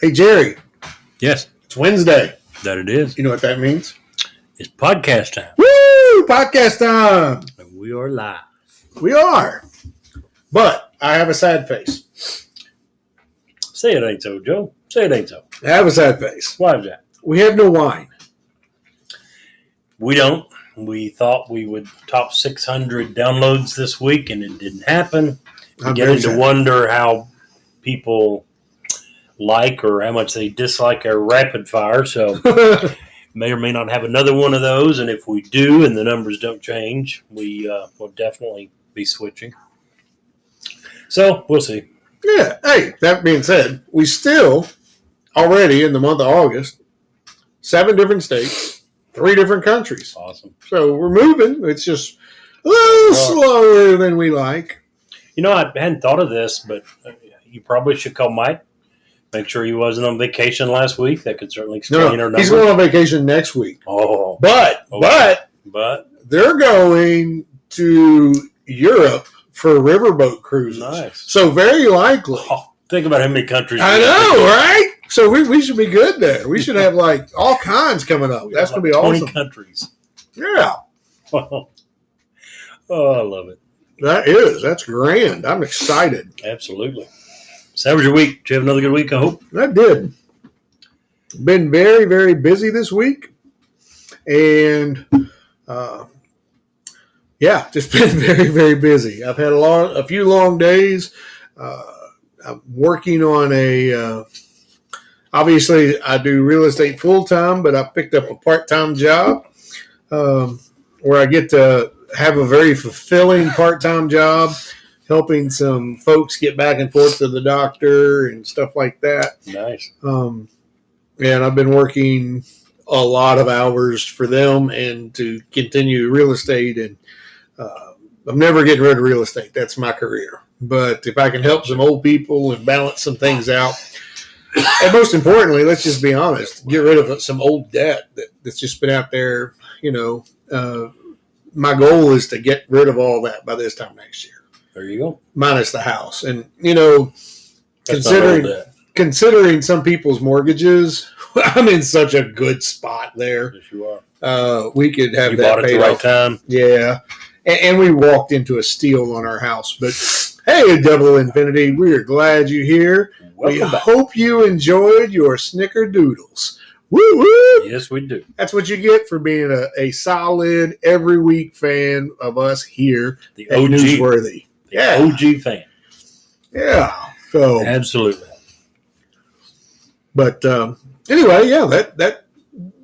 Hey, Jerry, Yes, it's Wednesday. that it is. You know what that means? It's podcast time. Woo! Podcast time. And we are live. We are. But I have a sad face. Say it ain't so, Joe. Say it ain't so. I have a sad face. Why is that? We have no wine. We don't. We thought we would top 600 downloads this week, and it didn't happen. I'm Beginning to very sad. wonder how people like or how much they dislike our rapid fire. So may or may not have another one of those. And if we do and the numbers don't change, we will definitely be switching. So we'll see. Yeah. Hey, that being said, we still already in the month of August, 7 different states, 3 different countries. Awesome. So we're moving. It's just a little slower than we like. You know, I hadn't thought of this, but you probably should call Mike. Make sure he wasn't on vacation last week. That could certainly explain our numbers. He's going on vacation next week. Oh. But they're going to Europe for riverboat cruises. Nice. So very likely. Oh, think about how many countries. I know, right? So we should be good there. We should have like all kinds coming up. That's going to be 20 awesome. countries. Yeah. Oh, I love it. That's grand. I'm excited. Absolutely. So how was your week? Did you have another good week, I hope? I did. Been very, very busy this week. And, just been very, very busy. I've had a few long days. I'm working on obviously I do real estate full time, but I picked up a part-time job where I get to have a very fulfilling part-time job, helping some folks get back and forth to the doctor and stuff like that. Nice. And I've been working a lot of hours for them and to continue real estate. And I'm never getting rid of real estate. That's my career. But if I can help some old people and balance some things out, and most importantly, let's just be honest, get rid of some old debt that's just been out there. My goal is to get rid of all that by this time next year. There you go. Minus the house. And, That's considering some people's mortgages, I'm in such a good spot there. Yes, you are. We could have You that bought it at paid the right off. time. Yeah. And we walked into a steal on our house. But, hey, Double Infinity, we are glad you're here. We Welcome back. hope you enjoyed your snickerdoodles. Woo woo! Yes, we do. That's what you get for being a solid every week fan of us here The at OG. Newsworthy. Yeah. OG fan. Yeah. So, Absolutely. but anyway, yeah, that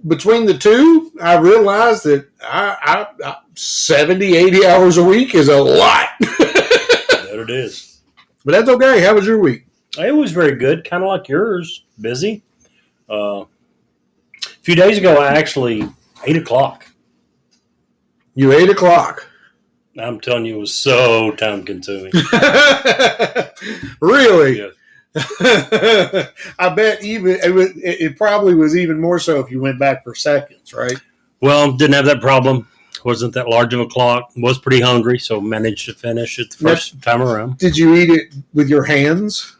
between the two, I realized that I 70, 80 hours a week is a lot. There it is. But that's okay. How was your week? It was very good, kind of like yours. Busy. A few days ago, I actually 8 o'clock. You 8 o'clock. I'm telling you, it was so time consuming. Really? Yeah. I bet it probably was even more so if you went back for seconds, right? Well, didn't have that problem. Wasn't that large of a clock. Was pretty hungry, so managed to finish it the first time around. Did you eat it with your hands?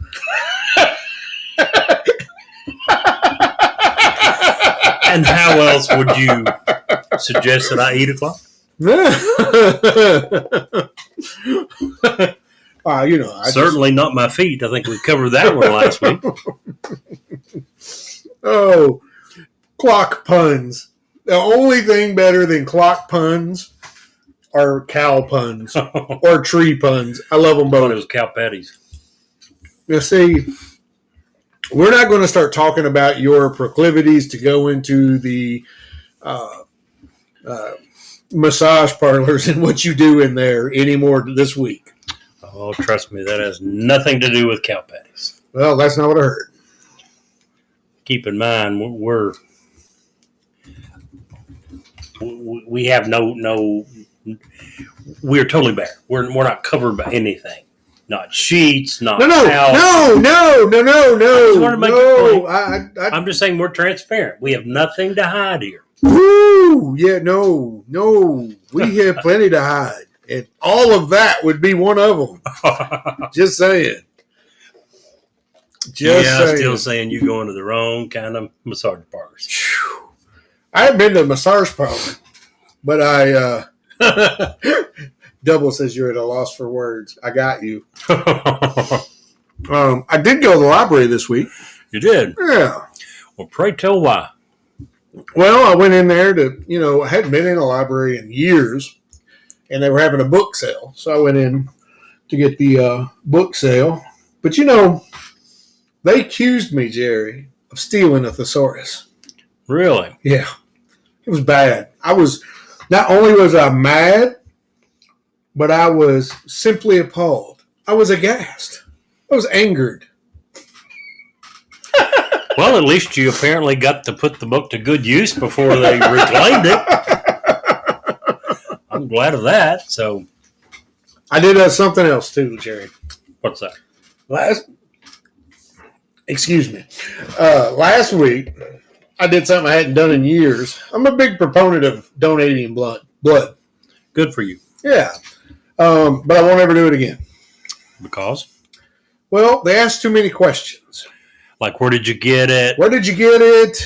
And how else would you suggest that I eat o'clock? Certainly. Not my feet. I think we covered that one last week. Oh, clock puns. The only thing better than clock puns are cow puns or tree puns. I love them But it both. was cow patties. Now, see, we're not going to start talking about your proclivities to go into the massage parlors and what you do in there anymore this week. Oh, trust me, that has nothing to do with cow patties. Well, that's not what I heard. Keep in mind, we have no. We're totally bare. We're not covered by anything. Not sheets. Not No. towels. just wanted to make a point. I'm I'm just saying we're transparent. We have nothing to hide here. Woo! Yeah, no. We have plenty to hide. And all of that would be one of them. Just saying. Still saying you going to the wrong kind of massage parlors. I haven't been to a massage parlor, but Double says you're at a loss for words. I got you. I did go to the library this week. You did? Yeah. Well, pray tell why. Well, I went in there I hadn't been in a library in years, and they were having a book sale. So I went in to get the book sale. But, they accused me, Jerry, of stealing a thesaurus. Really? Yeah. It was bad. Not only was I mad, but I was simply appalled. I was aghast. I was angered. Well, at least you apparently got to put the book to good use before they reclaimed it. I'm glad of that. So, I did something else too, Jerry. What's that? Last week, I did something I hadn't done in years. I'm a big proponent of donating blood. Good for you. Yeah. But I won't ever do it again. Because? Well, they asked too many questions. Like, where did you get it? Where did you get it?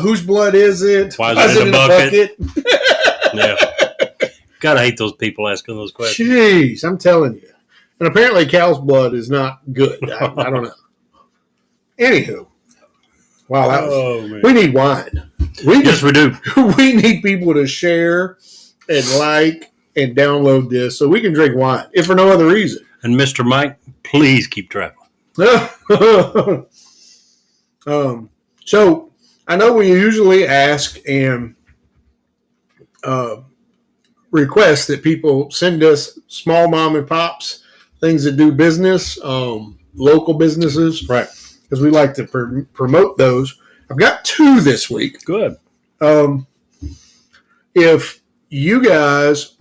Whose blood is it? Why is it in a bucket? Yeah. Gotta hate those people asking those questions. Jeez, I'm telling you. And apparently cow's blood is not good. I don't know. Anywho. Wow, we need wine. We do. We need people to share and like and download this so we can drink wine, if for no other reason. And Mr. Mike, please keep traveling. So I know we usually ask and request that people send us small mom and pops, things that do business, local businesses. Right. Because we like to promote those. I've got 2 this week. Good. If you guys,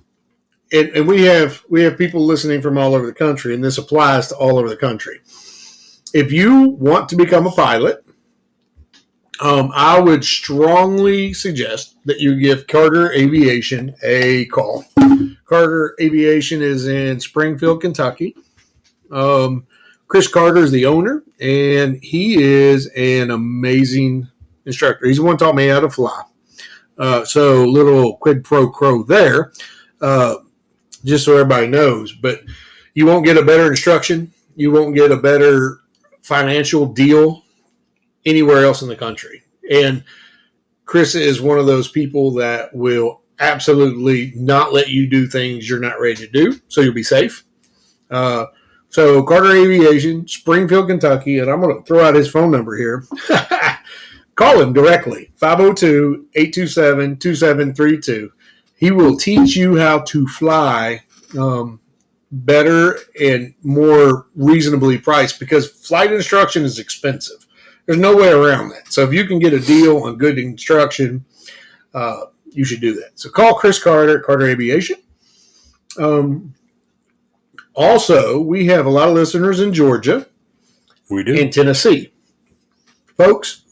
and we have people listening from all over the country, and this applies to all over the country. If you want to become a pilot, I would strongly suggest that you give Carter Aviation a call. Carter Aviation is in Springfield, Kentucky. Chris Carter is the owner, and he is an amazing instructor. He's the one who taught me how to fly. So little quid pro quo there, just so everybody knows. But you won't get a better instruction. You won't get a better financial deal anywhere else in the country. And Chris is one of those people that will absolutely not let you do things you're not ready to do, so you'll be safe. So Carter Aviation, Springfield, Kentucky, and I'm going to throw out his phone number here. Call him directly, 502-827-2732. He will teach you how to fly better and more reasonably priced, because flight instruction is expensive. There's no way around that. So if you can get a deal on good instruction, you should do that. So call Chris Carter, Carter Aviation. Also, we have a lot of listeners in Georgia. We do. In Tennessee. Folks,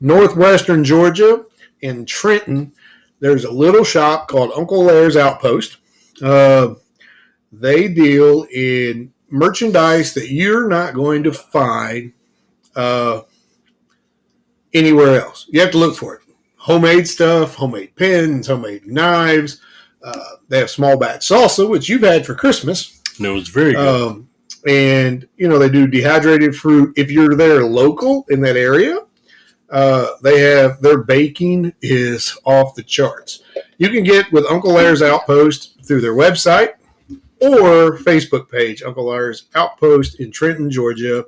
northwestern Georgia in Trenton, there's a little shop called Uncle Larry's Outpost. They deal in merchandise that you're not going to find anywhere else. You have to look for it. Homemade stuff, homemade pens, homemade knives. They have small batch salsa, which you've had for Christmas. No, it's very good. And, they do dehydrated fruit. If you're there local in that area, they have their baking is off the charts. You can get with Uncle Larry's Outpost through their website or Facebook page, Uncle Larry's Outpost in Trenton, Georgia.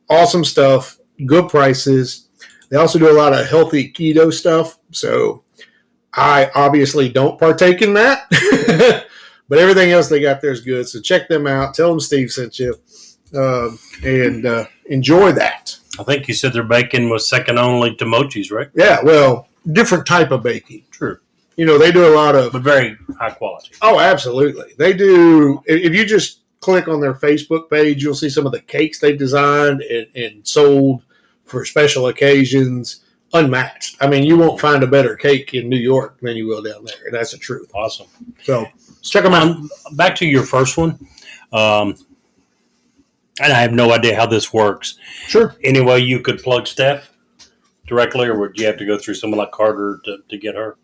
Awesome stuff, good prices. They also do a lot of healthy keto stuff. So I obviously don't partake in that, but everything else they got there is good. So check them out. Tell them Steve sent you, and enjoy that. I think you said their bacon was second only to Mochi's, right? Yeah, well, different type of baking. True. They do a lot of... But very high quality. Oh, absolutely. They do... If you just click on their Facebook page, you'll see some of the cakes they've designed and sold for special occasions, unmatched. I mean, you won't find a better cake in New York than you will down there, and that's the truth. Awesome. So check them out. Back to your first one. And I have no idea how this works. Sure. Any way you could plug Steph directly, or would you have to go through someone like Carter to get her?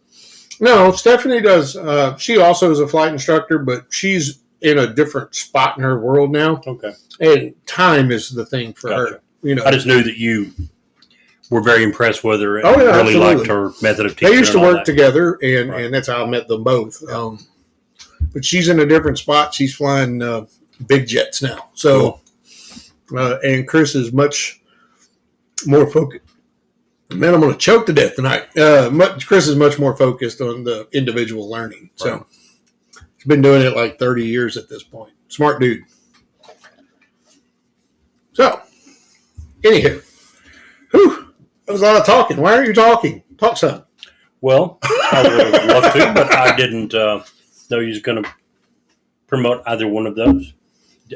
No, Stephanie does. She also is a flight instructor, but she's in a different spot in her world now. Okay. And time is the thing for her. You know, I just knew that you were very impressed with her and Oh, yeah, really absolutely. liked her method of teaching. they used to and all work that. together, and, Right. and that's how I met them both. But she's in a different spot. She's flying big jets now. So, and Chris is much more focused. Man, I'm going to choke to death tonight. Chris is much more focused on the individual learning. So, Right. he's been doing it like 30 years at this point. Smart dude. So, anywho, that was a lot of talking. Why are you talking? Talk some. Well, I would have loved to, but I didn't know you was going to promote either one of those.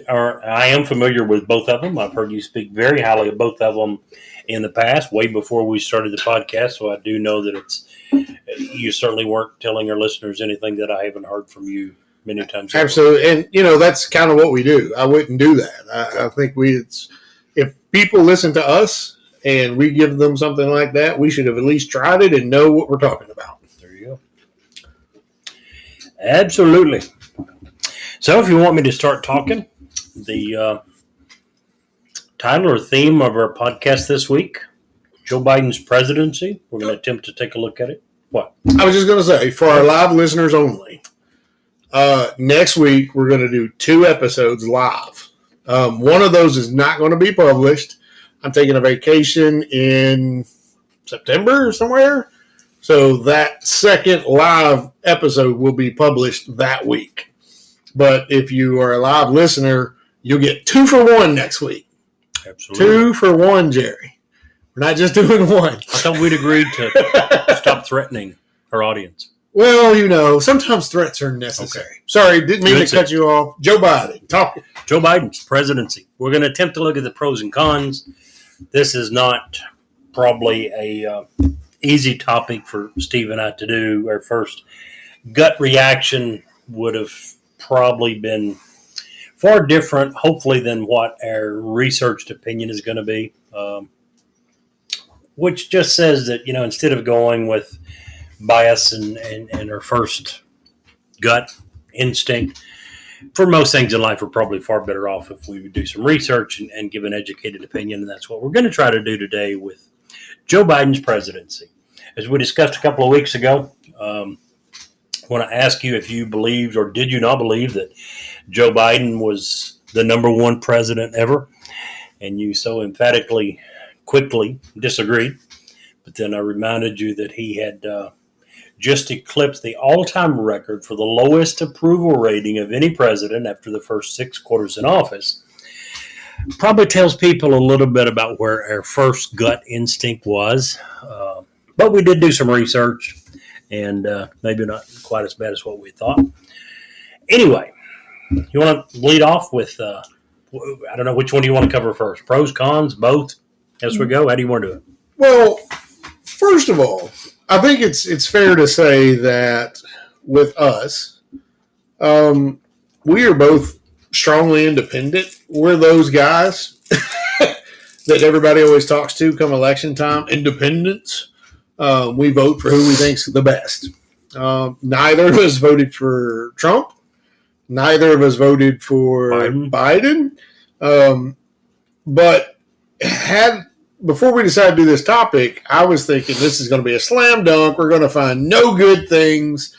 I am familiar with both of them. I've heard you speak very highly of both of them in the past, way before we started the podcast. So I do know that you certainly weren't telling our listeners anything that I haven't heard from you many times. Absolutely. And, that's kind of what we do. I wouldn't do that. I think if people listen to us and we give them something like that, we should have at least tried it and know what we're talking about. There you go. Absolutely. So if you want me to start talking, the title or theme of our podcast this week, Joe Biden's presidency. We're going to attempt to take a look at it. What? I was just going to say, for our live listeners only, next week we're going to do 2 episodes live. One of those is not going to be published. I'm taking a vacation in September or somewhere. So that second live episode will be published that week. But if you are a live listener, you'll get 2 for 1 next week. Absolutely. 2 for 1, Jerry. We're not just doing 1. I thought we'd agreed to stop threatening our audience. Well, sometimes threats are necessary. Okay. Sorry, didn't mean Good to cut you off. Joe Biden, talk. Joe Biden's presidency. We're going to attempt to look at the pros and cons. This is not probably a easy topic for Steve and I to do. Our first gut reaction would have probably been far different, hopefully, than what our researched opinion is going to be, which just says that, instead of going with bias and our first gut instinct, for most things in life, we're probably far better off if we would do some research and give an educated opinion. And that's what we're going to try to do today with Joe Biden's presidency. As we discussed a couple of weeks ago, I want to ask you if you believed or did you not believe that Joe Biden was the number 1 president ever. And you so emphatically, quickly disagreed. But then I reminded you that he had just eclipsed the all-time record for the lowest approval rating of any president after the first 6 quarters in office. Probably tells people a little bit about where our first gut instinct was. But we did do some research, and maybe not quite as bad as what we thought. Anyway, you want to lead off with, I don't know, which one do you want to cover first? Pros, cons, both, as we go? How do you want to do it? Well, first of all, I think it's fair to say that with us, we are both strongly independent. We're those guys that everybody always talks to come election time. Independents. We vote for who we think's the best. Neither of us voted for Trump. Neither of us voted for Biden. But before we decided to do this topic, I was thinking this is going to be a slam dunk. We're going to find no good things.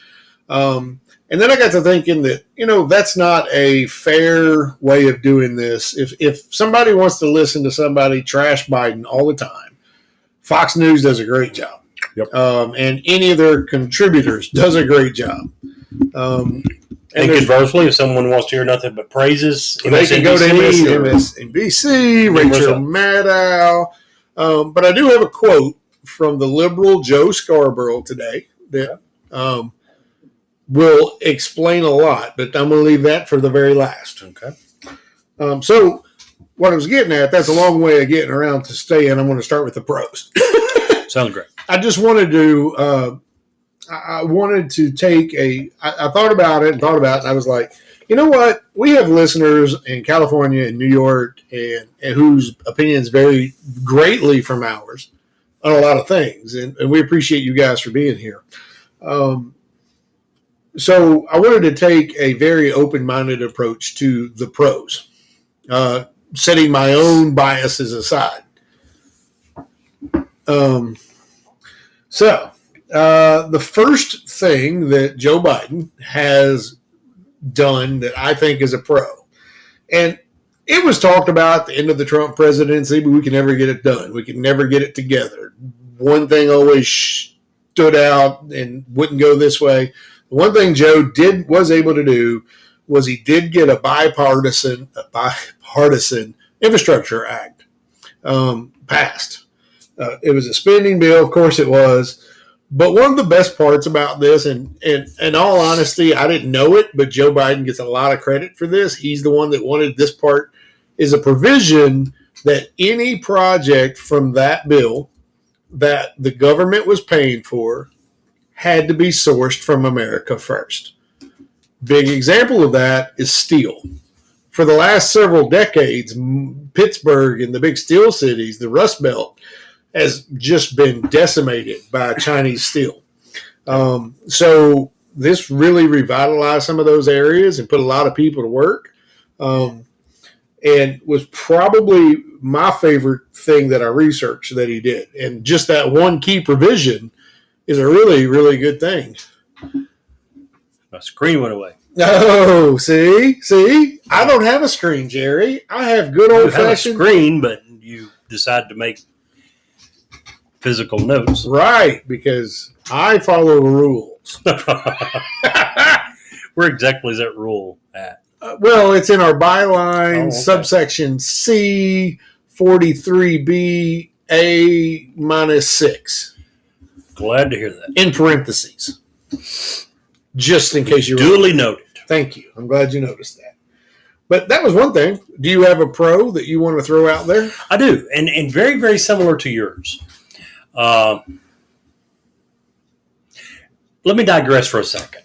And then I got to thinking that, that's not a fair way of doing this. If somebody wants to listen to somebody trash Biden all the time, Fox News does a great job. Yep. And any of their contributors does a great job. And conversely, if someone wants to hear nothing but praises, they can go to MSNBC, Rachel Maddow. But I do have a quote from the liberal Joe Scarborough today that will explain a lot, but I'm going to leave that for the very last. Okay. So what I was getting at, that's a long way of getting around to staying. I'm going to start with the pros. Sounds great. I just wanted to I wanted to take I thought about it, and I was like, You know what? We have listeners in California and New York and whose opinions vary greatly from ours on a lot of things. And we appreciate you guys for being here. Um, so I wanted to take a very open-minded approach to the pros, setting my own biases aside. Um, the first thing that Joe Biden has done that I think is a pro, and it was talked about at the end of the Trump presidency, but we can never get it done. We can never get it together. One thing always stood out and wouldn't go this way. One thing Joe was able to do was he did get a bipartisan infrastructure act passed. It was a spending bill, of course it was. But one of the best parts about this, and in all honesty, I didn't know it, but Joe Biden gets a lot of credit for this. He's the one that wanted this part, is a provision that any project from that bill that the government was paying for had to be sourced from America first. Big example of that is steel. For the last several decades, Pittsburgh and the big steel cities, the Rust Belt, has just been decimated by Chinese steel. So this really revitalized some of those areas and put a lot of people to work, and was probably my favorite thing that I researched that he did. And just that one key provision is a really, really good thing. My screen went away. Oh, see, I don't have a screen, Jerry. I have good old fashioned screen, but you decide to make physical notes. Right, because I follow the rules. Where exactly is that rule at? Well, it's in our byline, subsection C, 43B, A -6. Glad to hear that. In parentheses. Just in case you duly noted. Thank you. I'm glad you noticed that. But that was one thing. Do you have a pro that you want to throw out there? I do, and very, very similar to yours. Let me digress for a second.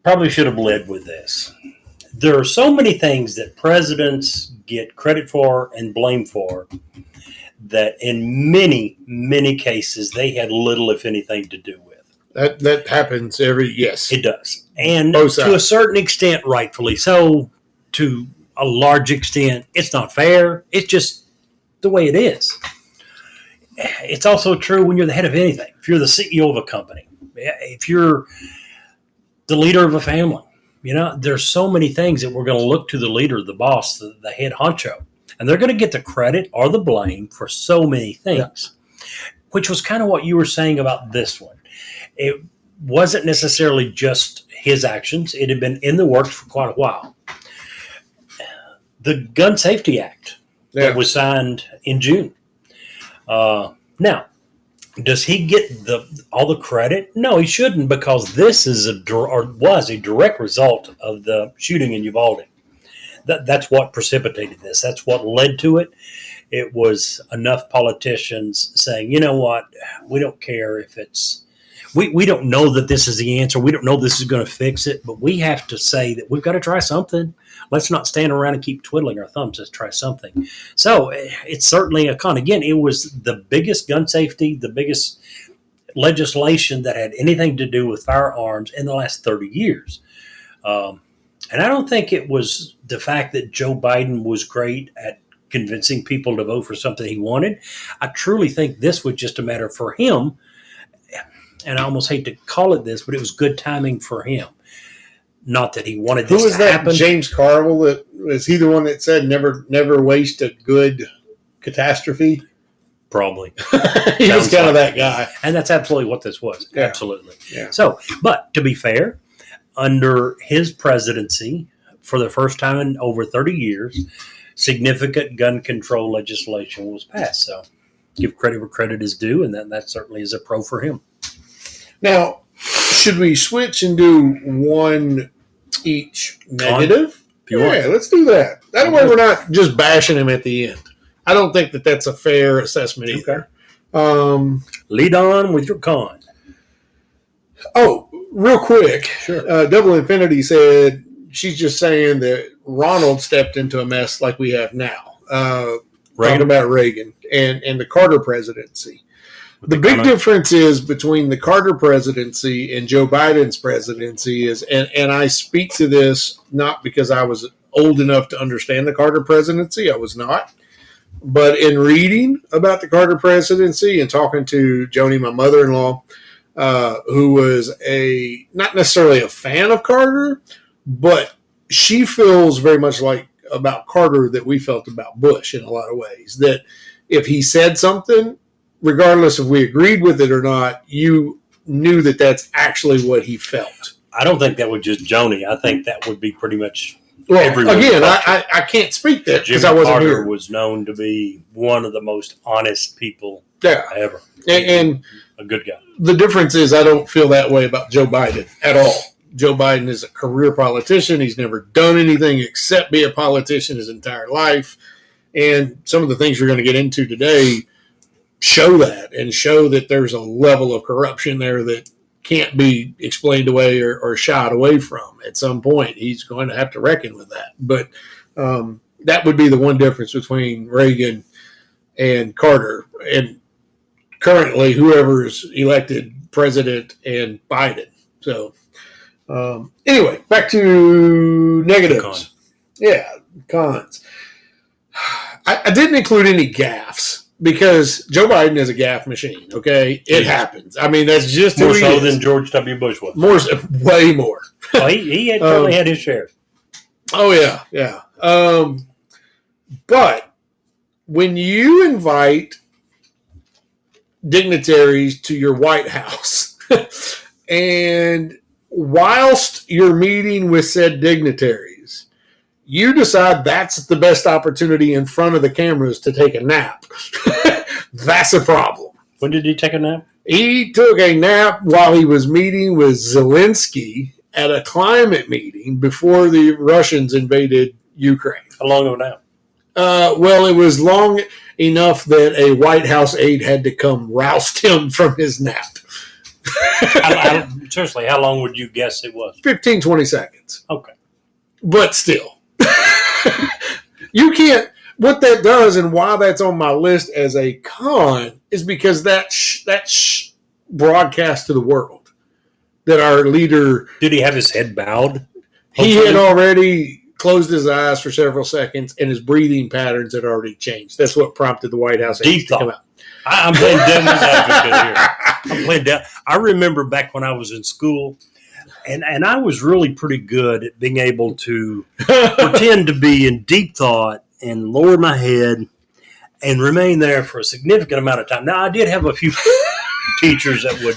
Probably should have led with this. There are so many things that presidents get credit for and blame for that in many, many cases they had little, if anything, to do with. That happens yes. It does. And to a certain extent, rightfully so, to a large extent, it's not fair. It's just the way it is. It's also true when you're the head of anything. If you're the CEO of a company, if you're the leader of a family, there's so many things that we're going to look to the leader, the boss, the head honcho, and they're going to get the credit or the blame for so many things, which was kind of what you were saying about this one. It wasn't necessarily just his actions. It had been in the works for quite a while. The Gun Safety Act that was signed in June. Now, does he get all the credit? No, he shouldn't, because this is was a direct result of the shooting in Uvalde. That's what precipitated this. That's what led to it. It was enough politicians saying, you know what, we don't care if it's we don't know that this is the answer. We don't know this is going to fix it, but we have to say that we've got to try something. Let's not stand around and keep twiddling our thumbs. Let's try something. So it's certainly a con. Again, it was the biggest gun safety, the biggest legislation that had anything to do with firearms in the last 30 years. And I don't think it was the fact that Joe Biden was great at convincing people to vote for something he wanted. I truly think this was just a matter for him. And I almost hate to call it this, but it was good timing for him. Not that he wanted this to happen. Who was that? James Carville? Was he the one that said never waste a good catastrophe? Probably. He was kind of that guy. And that's absolutely what this was. Yeah. Absolutely. Yeah. So, but to be fair, under his presidency, for the first time in over 30 years, significant gun control legislation was passed. So give credit where credit is due, and that certainly is a pro for him. Now, should we switch and do one each negative? Yeah, let's do that. That way we're not just bashing him at the end. I don't think that that's a fair assessment either. Lead on with your con. Oh, real quick. Sure. Double Infinity said she's just saying that Ronald stepped into a mess like we have now. Talking about Reagan and the Carter presidency. The big difference is between the Carter presidency and Joe Biden's presidency is, and I speak to this not because I was old enough to understand the Carter presidency. I was not. But in reading about the Carter presidency and talking to Joni, my mother-in-law, who was not necessarily a fan of Carter, but she feels very much like about Carter that we felt about Bush in a lot of ways. That if he said something, regardless if we agreed with it or not, you knew that that's actually what he felt. I don't think that was just Joni. I think that would be pretty much everyone. Again, I can't speak that because I wasn't Carter here. Was known to be one of the most honest people ever. And a good guy. The difference is I don't feel that way about Joe Biden at all. Joe Biden is a career politician. He's never done anything except be a politician his entire life. And some of the things we're going to get into today show that and show that there's a level of corruption there that can't be explained away or shied away from. At some point, he's going to have to reckon with that. But that would be the one difference between Reagan and Carter. And currently, whoever's elected president and Biden. So, anyway, back to negatives. Cons. I didn't include any gaffes. Because Joe Biden is a gaffe machine, okay? It happens. I mean, that's just more so than George W. Bush was. Way more. Well, he had totally had his share. Oh, yeah. But when you invite dignitaries to your White House, and whilst you're meeting with said dignitaries, you decide that's the best opportunity in front of the cameras to take a nap. That's a problem. When did he take a nap? He took a nap while he was meeting with Zelensky at a climate meeting before the Russians invaded Ukraine. How long of a nap? Well, it was long enough that a White House aide had to come roust him from his nap. Seriously, how long would you guess it was? 15, 20 seconds. Okay. But still. You can't. What that does and why that's on my list as a con is because that's broadcast to the world that our leader. Did he have his head bowed? He had already closed his eyes for several seconds and his breathing patterns had already changed. That's what prompted the White House to come out. I'm playing devil's advocate here. I remember back when I was in school. And I was really pretty good at being able to pretend to be in deep thought and lower my head and remain there for a significant amount of time. Now, I did have a few teachers that would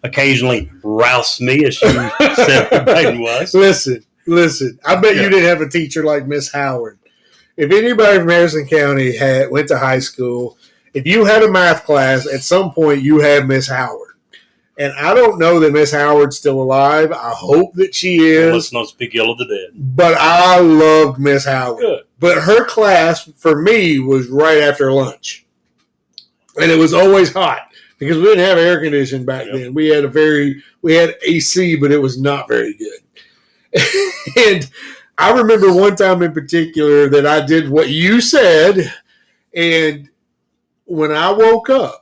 occasionally rouse me, as you said Biden was. Listen. I bet you didn't have a teacher like Miss Howard. If anybody from Harrison County went to high school, if you had a math class, at some point you had Miss Howard. And I don't know that Miss Howard's still alive. I hope that she is. Well, let's not speak ill of the dead. But I loved Miss Howard. Good. But her class, for me, was right after lunch. And it was always hot because we didn't have air conditioning back then. We had AC, but it was not very good. And I remember one time in particular that I did what you said. And when I woke up,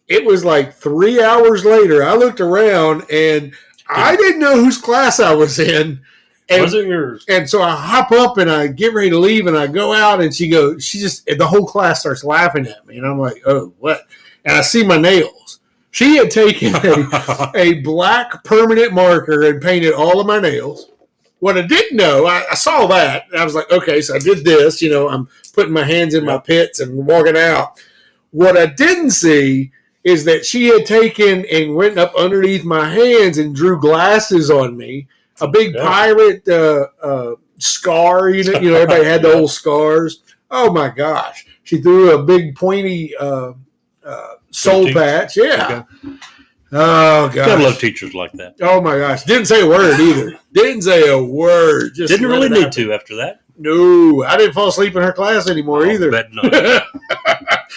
it was like 3 hours later. I looked around and I didn't know whose class I was in. And, wasn't yours. And so I hop up and I get ready to leave and I go out and the whole class starts laughing at me. And I'm like, oh, what? And I see my nails. She had taken a black permanent marker and painted all of my nails. What I didn't know, I saw that. And I was like, okay, so I did this. I'm putting my hands in my pits and walking out. What I didn't see is that she had taken and went up underneath my hands and drew glasses on me, a big pirate scar. Everybody had the old scars. Oh my gosh! She threw a big pointy soul patch. Yeah. Okay. Oh gosh! Gotta love teachers like that. Oh my gosh! Didn't say a word either. Didn't say a word. Just didn't really need to after that. No, I didn't fall asleep in her class anymore either. Bet not.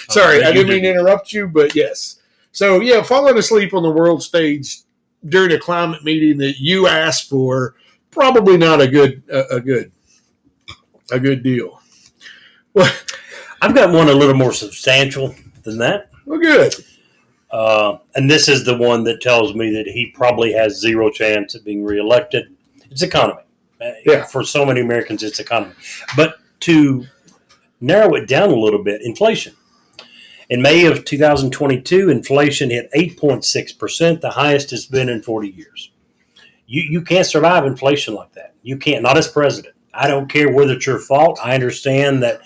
Sorry, I didn't mean to interrupt you, but yes. So, falling asleep on the world stage during a climate meeting that you asked for probably not a good deal. Well, I've got one a little more substantial than that. well, good. And this is the one that tells me that he probably has zero chance of being reelected. It's economy. Yeah. For so many Americans, it's economy. But to narrow it down a little bit, inflation. In May of 2022, inflation hit 8.6%, the highest it's been in 40 years. You can't survive inflation like that. You can't, not as president. I don't care whether it's your fault. I understand that,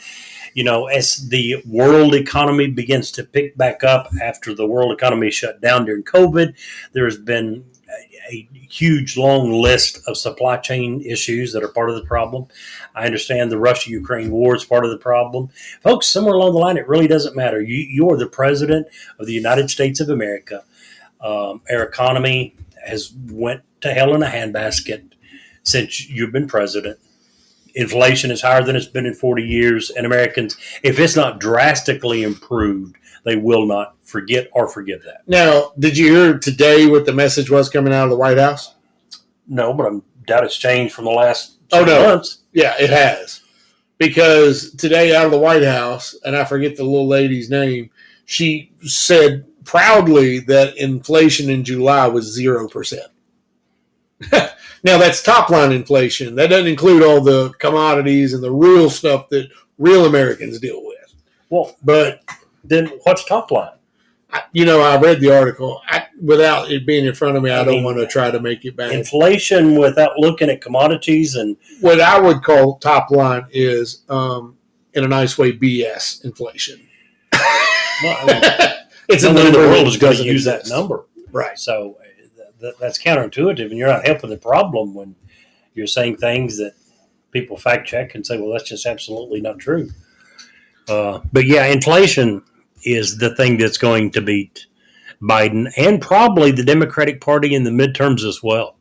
as the world economy begins to pick back up after the world economy shut down during COVID, there's been a huge, long list of supply chain issues that are part of the problem. I understand the Russia-Ukraine war is part of the problem. Folks, somewhere along the line, it really doesn't matter. You're the president of the United States of America. Our economy has went to hell in a handbasket since you've been president. Inflation is higher than it's been in 40 years. And Americans, if it's not drastically improved, they will not forget or forgive that. Now, did you hear today what the message was coming out of the White House? No, but I doubt it's changed from the last 2 no. months. Yeah, it has. Because today out of the White House, and I forget the little lady's name, she said proudly that inflation in July was 0%. Now, that's top-line inflation. That doesn't include all the commodities and the real stuff that real Americans deal with. Well, but then what's top line? I read the article. Without it being in front of me, I don't want to try to make it bad. Inflation without looking at commodities and what I would call top line is, in a nice way, BS inflation. Well, it's nobody in the world is going to doesn't use exist. that number, Right? So that's counterintuitive, and you're not helping the problem when you're saying things that people fact check and say, "Well, that's just absolutely not true." But yeah, inflation is the thing that's going to beat Biden and probably the Democratic Party in the midterms as well.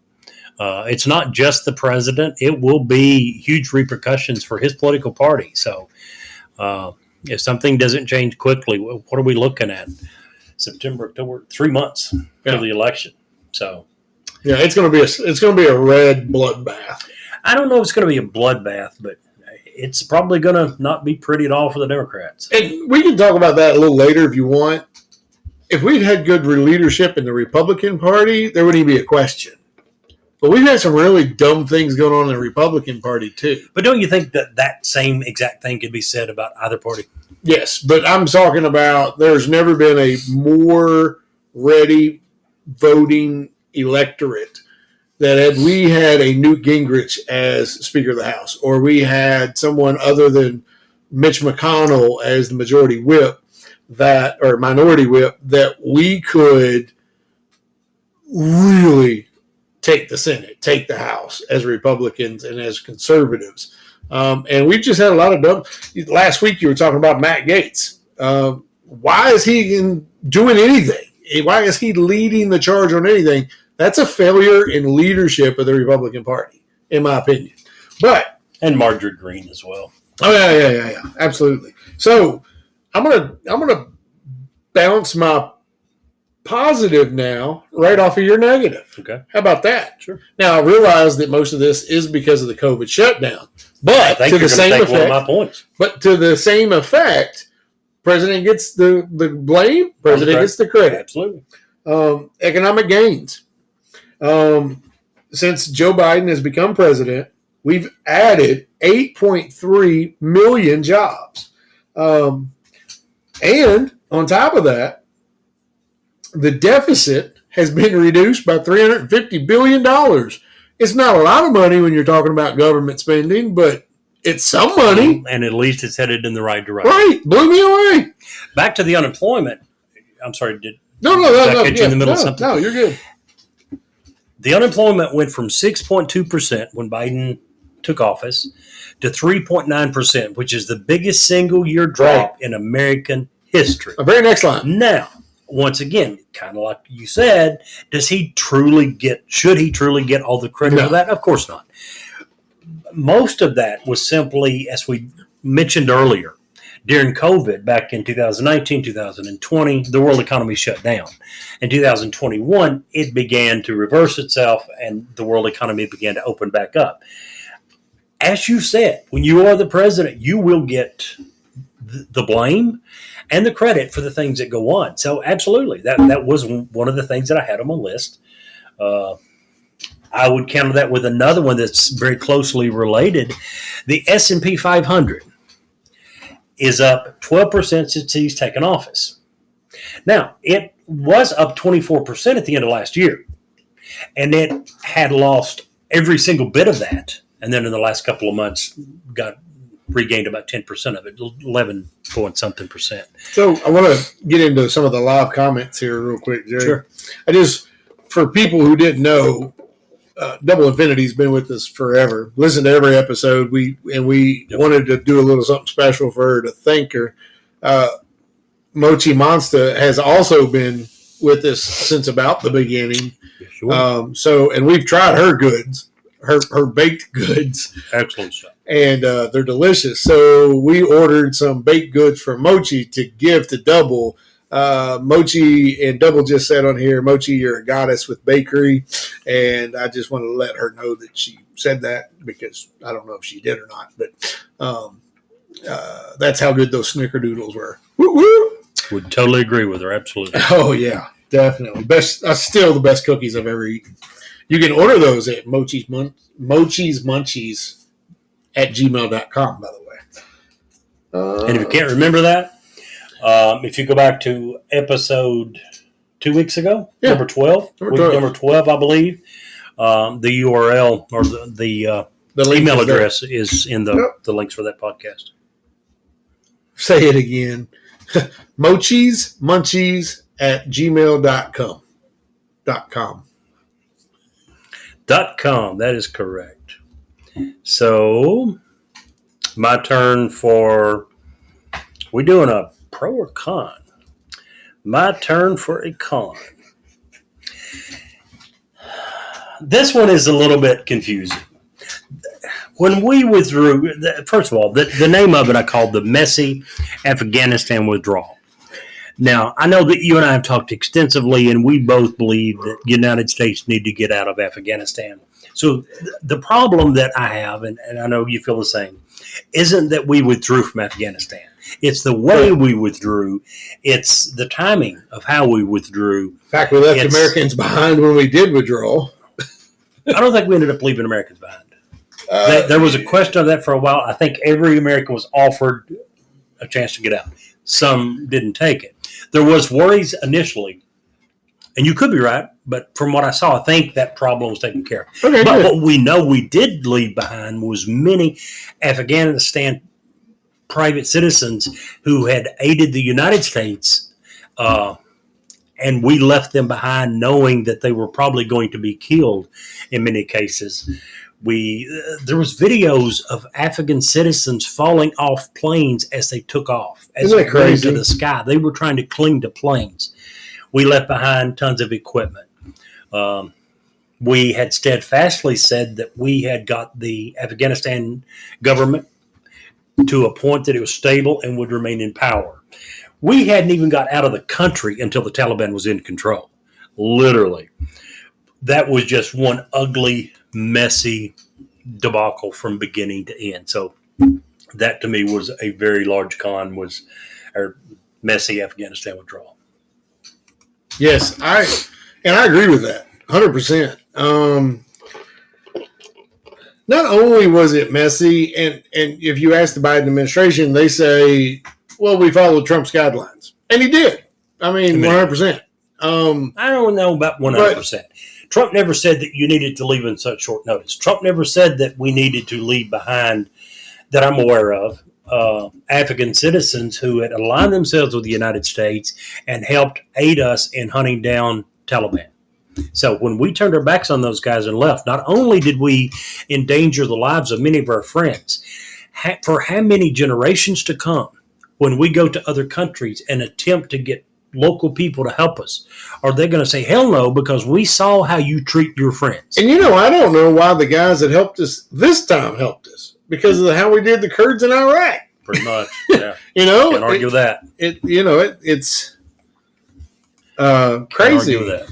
It's not just the president. It will be huge repercussions for his political party. So if something doesn't change quickly, what are we looking at? September, October, 3 months till the election. So yeah, it's going to be a red bloodbath. I don't know if it's going to be a bloodbath, but it's probably going to not be pretty at all for the Democrats. And we can talk about that a little later if you want. If we'd had good leadership in the Republican Party, there wouldn't even be a question. But we've had some really dumb things going on in the Republican Party, too. But don't you think that same exact thing could be said about either party? Yes, but I'm talking about there's never been a more ready voting electorate that had we had a Newt Gingrich as Speaker of the House, or we had someone other than Mitch McConnell as the majority whip, or minority whip, that we could really take the Senate, take the House as Republicans and as conservatives. And we just had a lot of dumb. Last week you were talking about Matt Gaetz. Why is he doing anything? Why is he leading the charge on anything? That's a failure in leadership of the Republican Party, in my opinion. And Marjorie Greene as well. Oh yeah, absolutely. So I'm gonna bounce my positive now right off of your negative. Okay. How about that? Sure. Now I realize that most of this is because of the COVID shutdown, but to the same effect, one of my points. But to the same effect, President gets the blame. President gets the credit. Absolutely. Economic gains. Since Joe Biden has become president, we've added 8.3 million jobs. And on top of that, the deficit has been reduced by $350 billion. It's not a lot of money when you're talking about government spending, but it's some money. And at least it's headed in the right direction. Right. Blew me away. Back to the unemployment. I'm sorry, No. Get you in the middle of something? No, you're good. The unemployment went from 6.2% when Biden took office to 3.9%, which is the biggest single year drop in American history. The very next line. Now, once again, kind of like you said, should he truly get all the credit for that? Of course not. Most of that was simply, as we mentioned earlier, During COVID, back in 2019, 2020, the world economy shut down. In 2021, it began to reverse itself and the world economy began to open back up. As you said, when you are the president, you will get the blame and the credit for the things that go on. So absolutely, that was one of the things that I had on my list. I would counter that with another one that's very closely related. The S&P 500 is up 12% since he's taken office. Now, it was up 24% at the end of last year, and it had lost every single bit of that. And then in the last couple of months, got regained about 10% of it, 11 point something percent. So I want to get into some of the live comments here real quick, Jerry. Sure. For people who didn't know, Double Infinity's been with us forever. Listen to every episode. We wanted to do a little something special for her to thank her. Mochi Monster has also been with us since about the beginning. Sure. And we've tried her goods, her baked goods. Excellent stuff. And they're delicious. So we ordered some baked goods from Mochi to give to Double. Mochi and Double just said on here, Mochi, you're a goddess with bakery. And I just want to let her know that she said that because I don't know if she did or not. But that's how good those snickerdoodles were. Woo woo! Would totally agree with her. Absolutely. Oh, yeah, definitely. Still the best cookies I've ever eaten. You can order those at Mochi's Munchies at gmail.com, by the way. And if you can't remember that, if you go back to episode 2 weeks ago, number 12, number 12, I believe, the URL or the email address is in the links for that podcast. Say it again. Mochi's Munchies at gmail.com. .com, that is correct. So, my turn for, we doing a pro or con? My turn for a con. This one is a little bit confusing. When we withdrew, first of all, the name of it I called the Messy Afghanistan Withdrawal. Now, I know that you and I have talked extensively, and we both believe that the United States need to get out of Afghanistan. So the problem that I have, and I know you feel the same, isn't that we withdrew from Afghanistan. It's the way we withdrew. It's the timing of how we withdrew. In fact, we left Americans behind when we did withdraw. I don't think we ended up leaving Americans behind. There was a question of that for a while. I think every American was offered a chance to get out. Some didn't take it. There was worries initially, and you could be right, but from what I saw, I think that problem was taken care of. Okay, but what we know we did leave behind was many Afghanistan private citizens who had aided the United States, and we left them behind knowing that they were probably going to be killed in many cases. There was videos of Afghan citizens falling off planes as they took off, as they flew into the sky. They were trying to cling to planes. We left behind tons of equipment. We had steadfastly said that we had got the Afghanistan government to a point that it was stable and would remain in power. We hadn't even got out of the country until the Taliban was in control. Literally. That was just one ugly, messy debacle from beginning to end. So that to me was a very large con, was our messy Afghanistan withdrawal. Yes, I agree with that 100%. Not only was it messy, and if you ask the Biden administration, they say, well, we followed Trump's guidelines. And he did. I mean 100%. I don't know about 100%. Trump never said that you needed to leave in such short notice. Trump never said that we needed to leave behind, that I'm aware of, Afghan citizens who had aligned themselves with the United States and helped aid us in hunting down Taliban. So when we turned our backs on those guys and left, not only did we endanger the lives of many of our friends, for how many generations to come, when we go to other countries and attempt to get local people to help us, are they going to say, hell no, because we saw how you treat your friends? And I don't know why the guys that helped us this time helped us, because of how we did the Kurds in Iraq. pretty much. Yeah, Can't argue with that. It's crazy. Can't argue with that.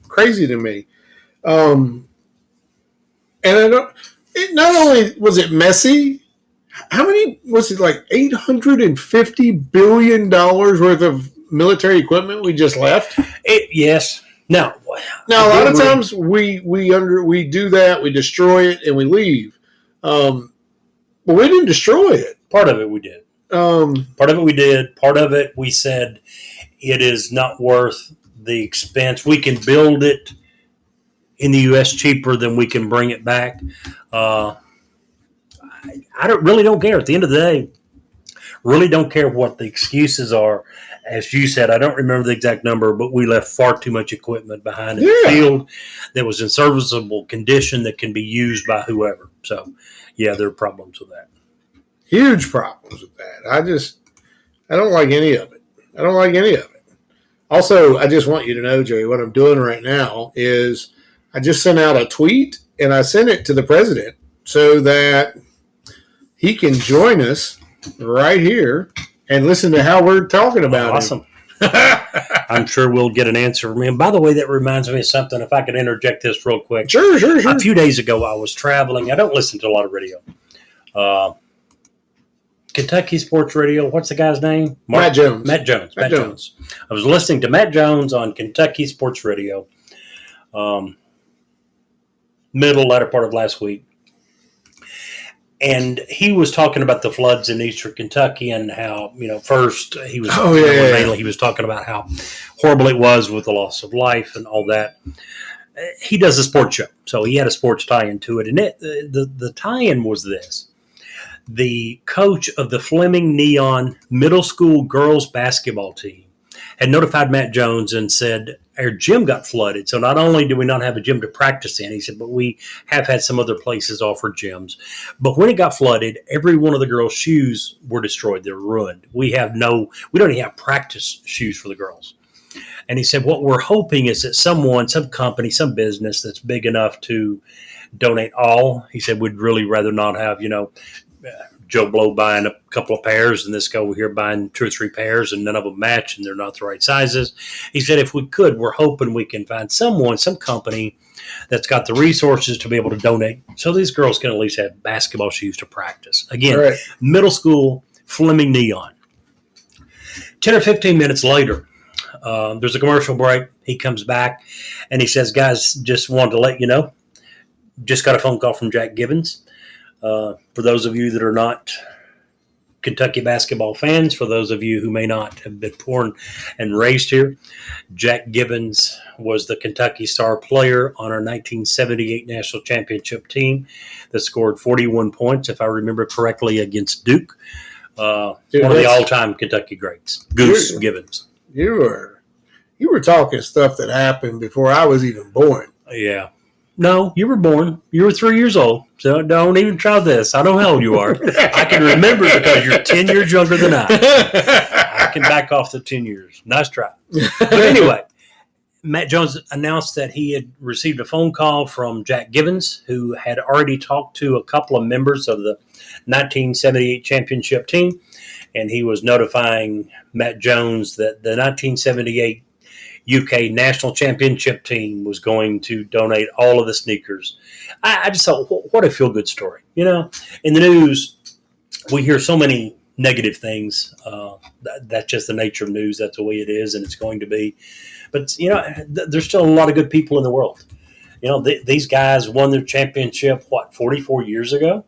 Crazy to me. And I don't. It not only was it messy. How many was it? Like $850 billion worth of military equipment we just left. Yes. Now a lot of times we do that. We destroy it and we leave. But we didn't destroy it. Part of it we did. Part of it we did. Part of it we said it is not worth the expense. We can build it in the U.S. cheaper than we can bring it back. I don't care. At the end of the day, really don't care what the excuses are. As you said, I don't remember the exact number, but we left far too much equipment behind in the field that was in serviceable condition that can be used by whoever. So, yeah, there are problems with that. Huge problems with that. I don't like any of it. Also, I just want you to know, Joey, what I'm doing right now is I just sent out a tweet and I sent it to the president so that he can join us right here and listen to how we're talking about awesome. I'm sure we'll get an answer from him. By the way, that reminds me of something. If I could interject this real quick. Sure. A few days ago, I was traveling. I don't listen to a lot of radio. Kentucky Sports Radio. What's the guy's name? Matt Jones. Matt Jones. I was listening to Matt Jones on Kentucky Sports Radio latter part of last week. And he was talking about the floods in eastern Kentucky and how, first he was mainly he was talking about how horrible it was with the loss of life and all that. He does a sports show, so he had a sports tie-in to it. And the tie-in was this. The coach of the Fleming Neon Middle School girls basketball team had notified Matt Jones and said, our gym got flooded. So not only do we not have a gym to practice in, he said, but we have had some other places offer gyms. But when it got flooded, every one of the girls' shoes were destroyed. They're ruined. We don't even have practice shoes for the girls. And he said, what we're hoping is that some company, some business that's big enough to donate all. He said, we'd really rather not have, Joe Blow buying a couple of pairs and this guy over here buying 2 or 3 pairs and none of them match and they're not the right sizes. He said, if we could, we're hoping we can find some company that's got the resources to be able to donate so these girls can at least have basketball shoes to practice. Again, right. Middle school, Fleming Neon. 10 or 15 minutes later, there's a commercial break. He comes back and he says, guys, just wanted to let you know, just got a phone call from Jack Gibbons. For those of you that are not Kentucky basketball fans, for those of you who may not have been born and raised here, Jack Gibbons was the Kentucky star player on our 1978 national championship team that scored 41 points, if I remember correctly, against Duke. One of the all-time Kentucky greats, Goose Gibbons. You were talking stuff that happened before I was even born. Yeah. No, you were born. You were 3 years old. So don't even try this. I know how old you are. I can remember because you're 10 years younger than I. I can back off the 10 years. Nice try. But anyway, Matt Jones announced that he had received a phone call from Jack Gibbons, who had already talked to a couple of members of the 1978 championship team. And he was notifying Matt Jones that the 1978 UK national championship team was going to donate all of the sneakers. I just thought, what a feel-good story. In the news, we hear so many negative things. That's just the nature of news. That's the way it is, and it's going to be. But, there's still a lot of good people in the world. These guys won their championship, 44 years ago?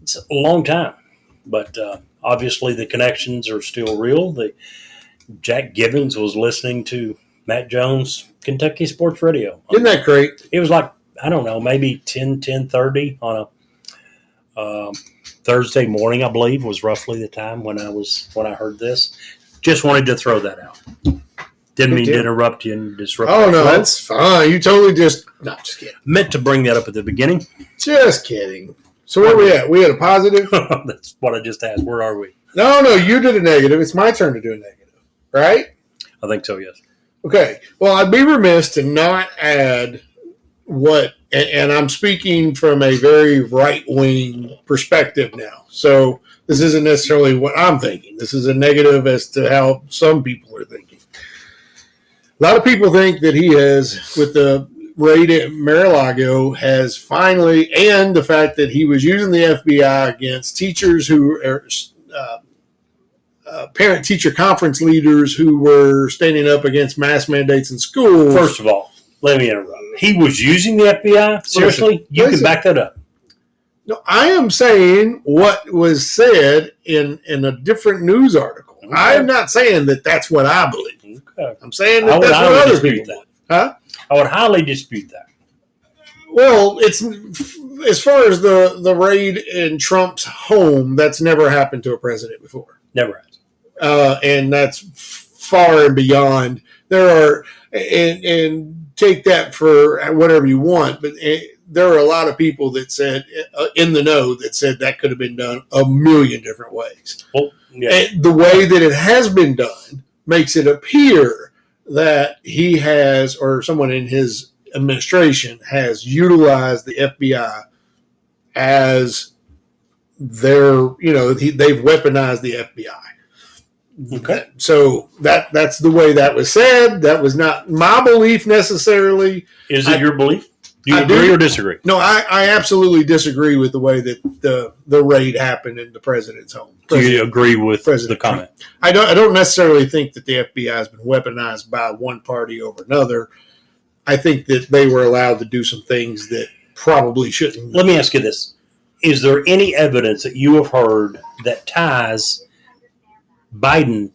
It's a long time. But obviously the connections are still real. Jack Gibbons was listening to Matt Jones, Kentucky Sports Radio. Isn't that great? It was like, I don't know, maybe 10:30 on a Thursday morning, I believe, was roughly the time when I heard this. Just wanted to throw that out. Didn't mean to interrupt you and disrupt. Oh, no, that's fine. You totally just kidding. Meant to bring that up at the beginning. Just kidding. So where are we at? We had a positive? That's what I just asked. Where are we? No, you did a negative. It's my turn to do a negative, right? I think so, yes. Okay. Well, I'd be remiss to not add what and I'm speaking from a very right-wing perspective now. So this isn't necessarily what I'm thinking. This is a negative as to how some people are thinking. A lot of people think that he has, with the raid at Mar-a-Lago, has finally, and the fact that he was using the FBI against teachers who are parent-teacher conference leaders who were standing up against mask mandates in schools. First of all, let me interrupt. He was using the FBI? Seriously? You can back that up. No, I am saying what was said in a different news article. Okay. I am not saying that that's what I believe. Okay. I'm saying that that's what other people believe. Huh? I would highly dispute that. Well, it's as far as the raid in Trump's home, that's never happened to a president before. Never has. And that's far and beyond. There are, and take that for whatever you want, but there are a lot of people that said, in the know, that said that could have been done a million different ways. Well, yeah. And the way that it has been done makes it appear that he has, or someone in his administration has utilized the FBI as their, they've weaponized the FBI. Okay. So that's the way that was said. That was not my belief necessarily. Is it your belief? Do you agree or disagree? No, I absolutely disagree with the way that the raid happened in the president's home. Do you agree with the comment? I don't necessarily think that the FBI has been weaponized by one party over another. I think that they were allowed to do some things that probably shouldn't. Let me ask you this. Is there any evidence that you have heard that ties Biden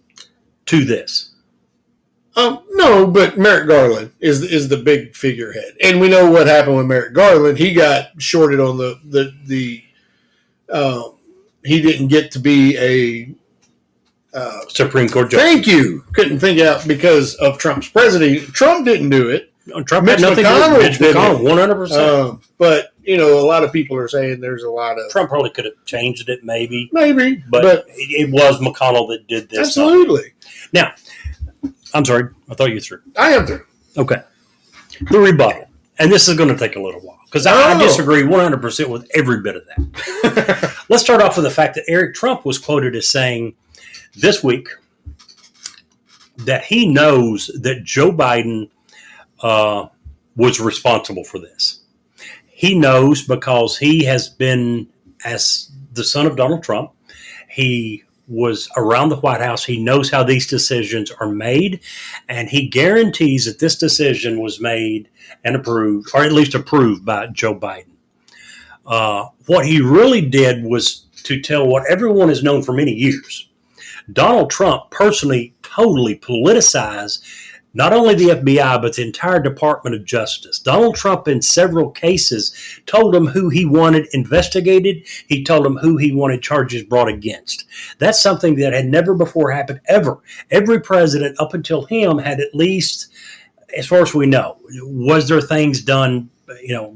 to this? No, but Merrick Garland is the big figurehead, and we know what happened with Merrick Garland. He got shorted on the he didn't get to be a Supreme Court judge. Thank you. Couldn't think out because of Trump's presidency. Trump didn't do it. Trump had nothing to do with Mitch McConnell, 100%. But a lot of people are saying there's a lot of Trump probably could have changed it, maybe, but it was McConnell that did this. Absolutely. Now, I'm sorry. I thought you were through. I am through. Okay. The rebuttal. And this is going to take a little while because I disagree 100% with every bit of that. Let's start off with the fact that Eric Trump was quoted as saying this week that he knows that Joe Biden was responsible for this. He knows because he has been, as the son of Donald Trump, he was around the White House. He knows how these decisions are made, and he guarantees that this decision was made and approved, or at least approved by Joe Biden. What he really did was to tell what everyone has known for many years. Donald Trump personally totally politicized not only the FBI, but the entire Department of Justice. Donald Trump, in several cases, told them who he wanted investigated. He told them who he wanted charges brought against. That's something that had never before happened, ever. Every president up until him had at least, as far as we know, was there things done,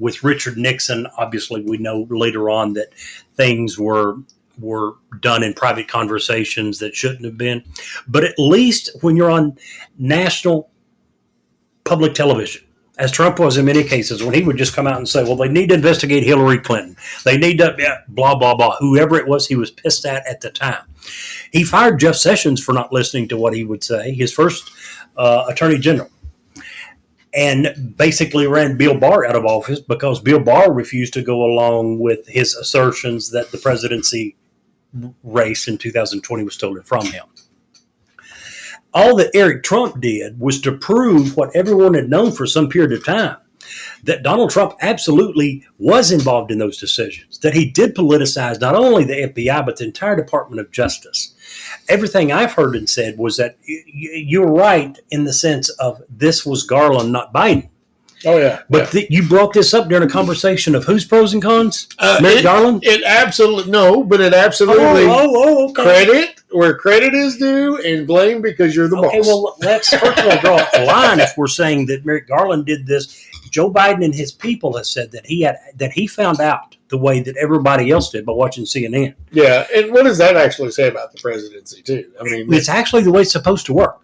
with Richard Nixon? Obviously, we know later on that things were done in private conversations that shouldn't have been. But at least when you're on national public television, as Trump was in many cases, when he would just come out and say, well, they need to investigate Hillary Clinton. They need to, blah, blah, blah. Whoever it was he was pissed at the time. He fired Jeff Sessions for not listening to what he would say, his first attorney general, and basically ran Bill Barr out of office because Bill Barr refused to go along with his assertions that the presidency race in 2020 was stolen from him. All that Eric Trump did was to prove what everyone had known for some period of time, that Donald Trump absolutely was involved in those decisions, that he did politicize not only the FBI, but the entire Department of Justice. Everything I've heard and said was that you're right in the sense of this was Garland, not Biden. Oh, yeah. But you brought this up during a conversation of whose pros and cons? Merrick Garland? It absolutely okay. Credit where credit is due and blame because you're the boss. Okay, well, let's first of all draw a line if we're saying that Merrick Garland did this. Joe Biden and his people have said that he found out the way that everybody else did by watching CNN. Yeah, and what does that actually say about the presidency, too? I mean, it's actually the way it's supposed to work.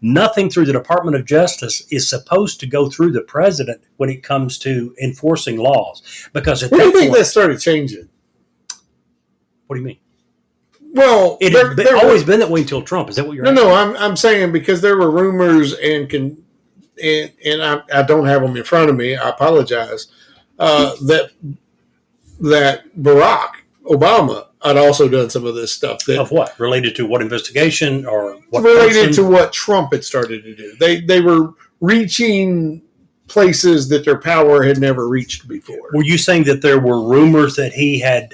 Nothing through the Department of Justice is supposed to go through the president when it comes to enforcing laws. Because at When do that you think point, that started changing? what do you mean? Well, It had always been that way until Trump. Is that what you're asking? No, I'm saying because there were rumors and I don't have them in front of me. I apologize. That Barack Obama had also done some of this stuff. Of what? Related to what investigation or what? Related to what Trump had started to do. They were reaching places that their power had never reached before. Were you saying that there were rumors that he had,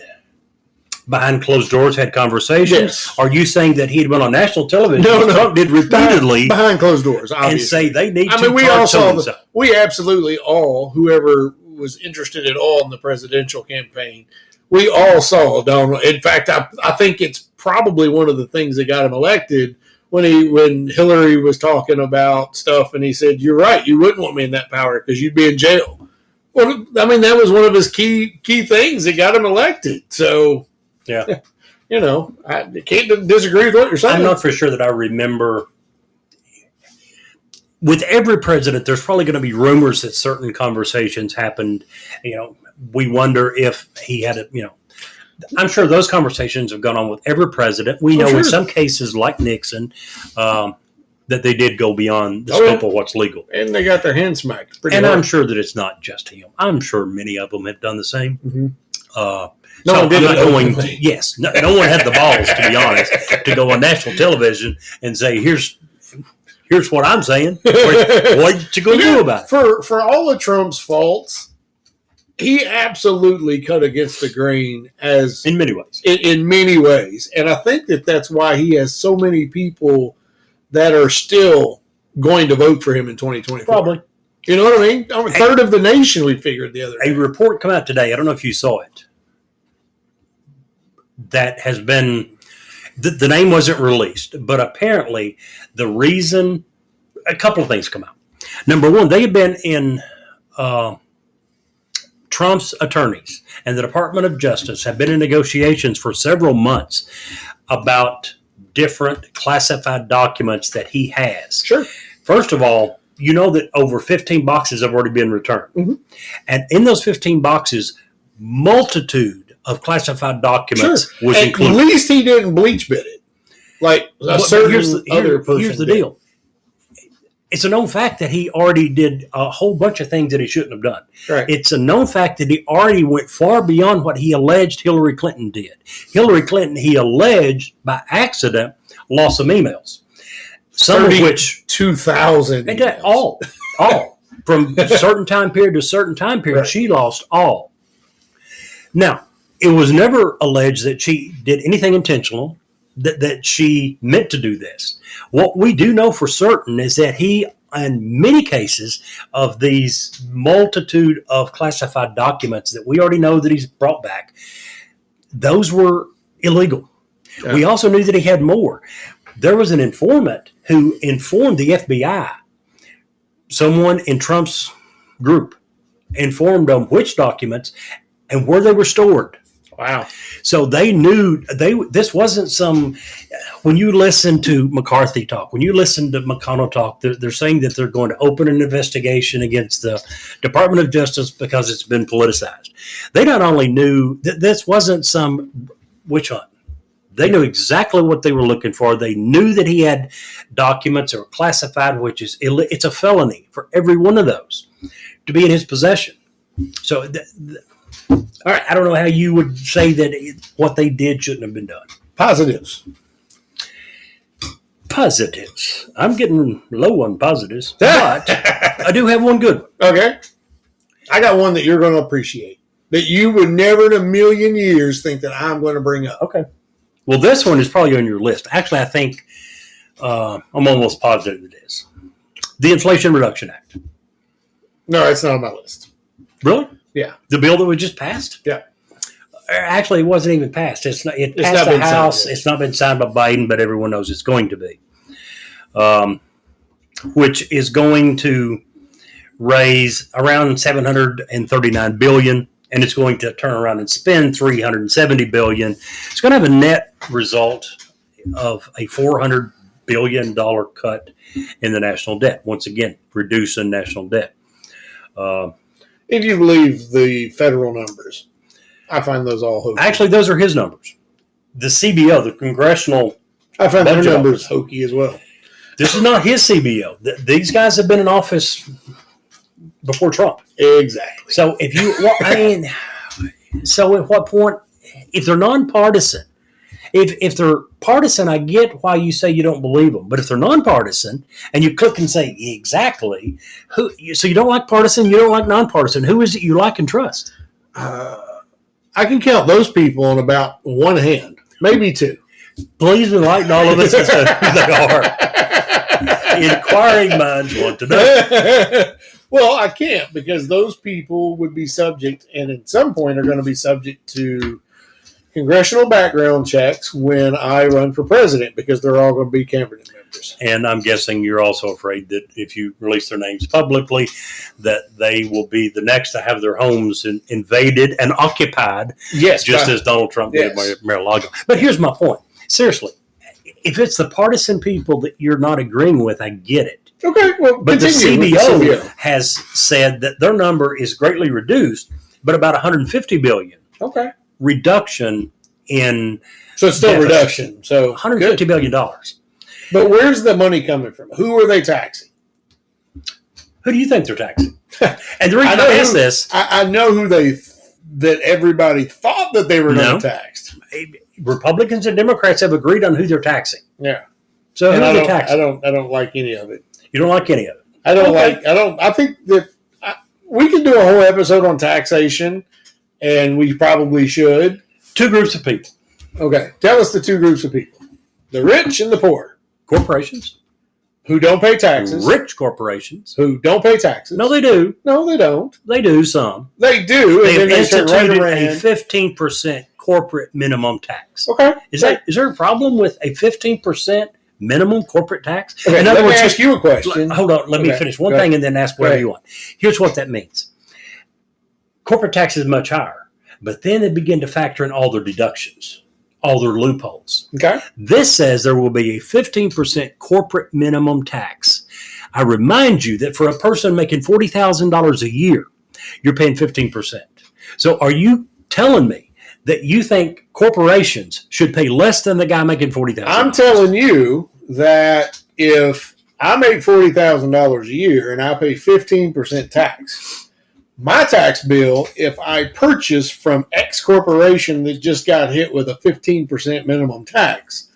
behind closed doors, had conversations? Yes. Are you saying that he had been on national television? No. Trump did repeatedly behind closed doors, obviously. and say they need to. I mean, we all saw so. we absolutely all, whoever was interested at all in the presidential campaign, we all saw Donald. In fact, I think it's probably one of the things that got him elected when Hillary was talking about stuff and he said, "You're right, you wouldn't want me in that power because you'd be in jail." Well, I mean, that was one of his key things that got him elected. So, yeah, I can't disagree with what you're saying. I'm not for sure that I remember. With every president, there's probably going to be rumors that certain conversations happened. We wonder if he had a. I'm sure those conversations have gone on with every president. We know in some cases, like Nixon, that they did go beyond the scope of what's legal. And they got their hands smacked. And I'm sure that it's not just him. I'm sure many of them have done the same. Mm-hmm. No one had the balls, to be honest, to go on national television and say, here's what I'm saying. What you going to do about it? For all of Trump's faults, he absolutely cut against the grain in many ways. In many ways. And I think that's why he has so many people that are still going to vote for him in 2024. Probably. You know what I mean? A third of the nation, we figured the other day. A report come out today. I don't know if you saw it. That has been, the name wasn't released, but apparently the reason, a couple of things come out. Number one, they have been in Trump's attorneys and the Department of Justice have been in negotiations for several months about different classified documents that he has. Sure. First of all, you know that over 15 boxes have already been returned. Mm-hmm. And in those 15 boxes, multitude of classified documents was included. At least he didn't bleach bit it. Like a certain other person. Here's the deal. It's a known fact that he already did a whole bunch of things that he shouldn't have done. Right. It's a known fact that he already went far beyond what he alleged Hillary Clinton did. Hillary Clinton, he alleged by accident, lost some emails. Some of which 2,000. All. From certain time period to certain time period, right. She lost all. Now, it was never alleged that she did anything intentional, that she meant to do this. What we do know for certain is that he, in many cases of these multitude of classified documents that we already know that he's brought back, those were illegal. Yeah. We also knew that he had more. There was an informant who informed the FBI, someone in Trump's group, informed them which documents and where they were stored. Wow. So they knew this wasn't some, when you listen to McCarthy talk, when you listen to McConnell talk, they're saying that they're going to open an investigation against the Department of Justice because it's been politicized. They not only knew that this wasn't some witch hunt. They knew exactly what they were looking for. They knew that he had documents that were classified, which is it's a felony for every one of those to be in his possession. So, all right, I don't know how you would say that what they did shouldn't have been done. Positives. I'm getting low on positives, but I do have one good one. Okay. I got one that you're going to appreciate, that you would never in a million years think that I'm going to bring up. Okay. Well, this one is probably on your list. Actually, I think I'm almost positive it is. The Inflation Reduction Act. No, it's not on my list. Really? Yeah. The bill that was just passed? Yeah. Actually, it wasn't even passed. It passed the House. It's not been signed by Biden, but everyone knows it's going to be. Which is going to raise around $739 billion. And it's going to turn around and spend $370 billion. It's going to have a net result of a $400 billion cut in the national debt. Once again, reducing national debt. If you believe the federal numbers, I find those all hokey. Actually, those are his numbers. The CBO, the Congressional I find their Budget numbers Office. hokey as well. This is not his CBO. These guys have been in office before Trump. Exactly. So if you, well, I mean, so at what point, if they're nonpartisan, if they're partisan, I get why you say you don't believe them. But if they're nonpartisan and you click and say exactly who, so you don't like partisan, you don't like nonpartisan. Who is it you like and trust? I can count those people on about one hand, maybe two. Please enlighten all of us as to who they are. Inquiring minds want to know. Well, I can't, because those people would be subject, and at some point are going to be subject to congressional background checks when I run for president, because they're all going to be cabinet members. And I'm guessing you're also afraid that if you release their names publicly, that they will be the next to have their homes invaded and occupied, Yes, just as Donald Trump did Yes. at Mar-a-Lago. But here's my point. Seriously, if it's the partisan people that you're not agreeing with, I get it. Okay, well, But the continue with CBO has said that their number is greatly reduced, but about 150 billion Okay, reduction in so it's still deficit. reduction. So 150 good. billion dollars. But where's the money coming from? Who are they taxing? Who do you think they're taxing? And the reason I ask this, I know who that everybody thought that they were going to tax. Republicans and Democrats have agreed on who they're taxing. Yeah. So who And are I they taxing? don't like any of it. You don't like any of it. I think that we could do a whole episode on taxation, and we probably should. Two groups of people. Okay. Tell us the two groups of people: the rich and the poor, Corporations. who don't pay taxes. Rich corporations. Who don't pay taxes. No, they do. No, they don't. They do some. They do. They have and then they turn right instituted around. a 15% corporate minimum tax. Okay. Is there a problem with a 15% minimum corporate tax? Okay, In other let me words, ask you a question. hold on, let me Okay, finish one go thing ahead. and then ask Go whatever ahead. you want. Here's what that means. Corporate tax is much higher, but then they begin to factor in all their deductions, all their loopholes. Okay. This says there will be a 15% corporate minimum tax. I remind you that for a person making $40,000 a year, you're paying 15%. So are you telling me that you think corporations should pay less than the guy making $40,000? I'm telling you that if I make $40,000 a year and I pay 15% tax, my tax bill, if I purchase from X corporation that just got hit with a 15% minimum tax,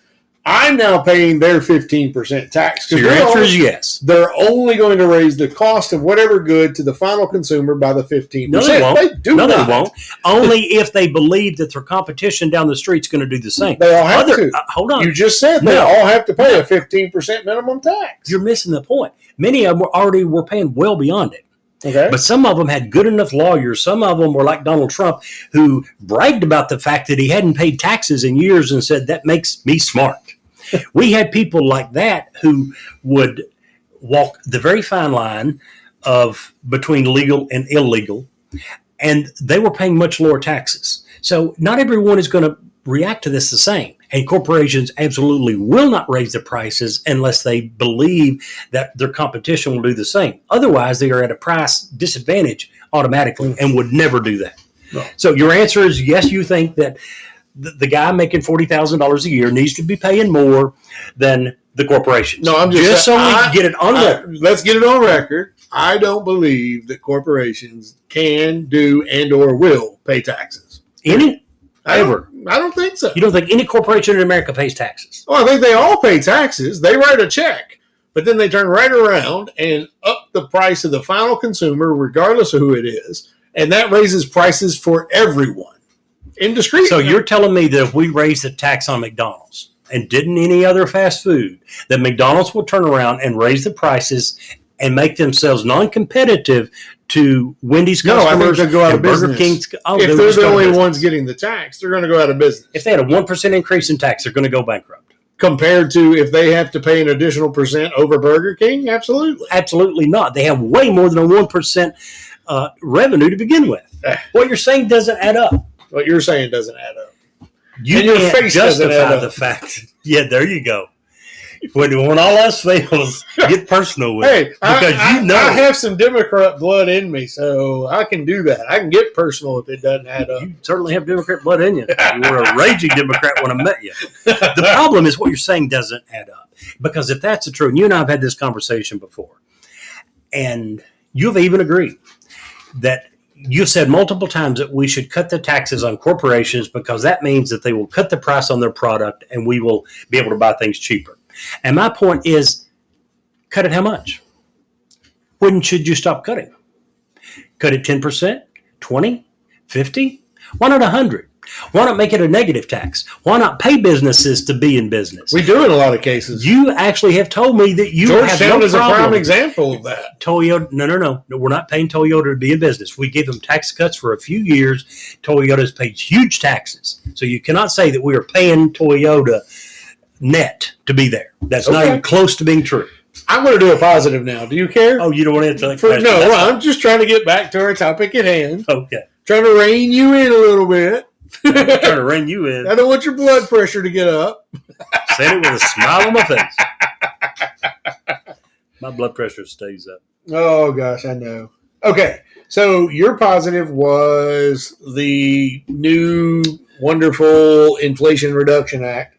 I'm now paying their 15% tax. So your answer is yes. They're only going to raise the cost of whatever good to the final consumer by the 15%. No, they won't. They do no, not. they won't. Only if they believe that their competition down the street's going to do the same. They all have to. Hold on. You just said they No. all have to pay a 15% minimum tax. You're missing the point. Many of them were paying well beyond it. Okay. But some of them had good enough lawyers. Some of them were like Donald Trump, who bragged about the fact that he hadn't paid taxes in years and said, that makes me smart. We had people like that who would walk the very fine line of between legal and illegal, and they were paying much lower taxes. So not everyone is going to react to this the same. And corporations absolutely will not raise their prices unless they believe that their competition will do the same. Otherwise, they are at a price disadvantage automatically and would never do that. No. So your answer is yes, you think that the guy making $40,000 a year needs to be paying more than the corporations. No, I'm just so we get it on record. Let's get it on record. I don't believe that corporations can do and or will pay taxes. Any? I Ever? don't think so. You don't think any corporation in America pays taxes? Well, I think they all pay taxes. They write a check, but then they turn right around and up the price of the final consumer, regardless of who it is, and that raises prices for everyone. Indiscreet. So you're telling me that if we raise the tax on McDonald's and didn't any other fast food, that McDonald's will turn around and raise the prices and make themselves non-competitive to Wendy's No, I think customers they'll go out and of Burger business. King's. If they're the only ones getting the tax, they're going to go out of business. If they had a 1% increase in tax, they're going to go bankrupt. Compared to if they have to pay an additional percent over Burger King, absolutely. Absolutely not. They have way more than a 1% revenue to begin with. What you're saying doesn't add up. What you're saying doesn't add up. You And your can't face doesn't add justify up. the fact. Yeah, there you go. when all else fails, get personal with it. Because I have some Democrat blood in me, so I can do that. I can get personal if it doesn't add up. You certainly have Democrat blood in you. You were a raging Democrat when I met you. The problem is what you're saying doesn't add up. Because if that's the truth, and you and I have had this conversation before, and you've even agreed that you've said multiple times that we should cut the taxes on corporations because that means that they will cut the price on their product and we will be able to buy things cheaper. And my point is, cut it how much? When should you stop cutting? Cut it 10%, 20, 50? Why not 100? Why not make it a negative tax? Why not pay businesses to be in business? We do in a lot of cases. You actually have told me that you Georgetown have no is problem. a prime example of that. Toyota, no. We're not paying Toyota to be in business. We gave them tax cuts for a few years. Toyota's paid huge taxes. So you cannot say that we are paying Toyota net to be there. That's not even close to being true. I'm going to do a positive now. Do you care? Oh, you don't want to answer that question? No, I'm just trying to get back to our topic at hand. Okay. Trying to rein you in a little bit. I'm trying to rein you in. I don't want your blood pressure to get up. Said it with a smile on my face. My blood pressure stays up. Oh, gosh, I know. Okay, so your positive was the new wonderful Inflation Reduction Act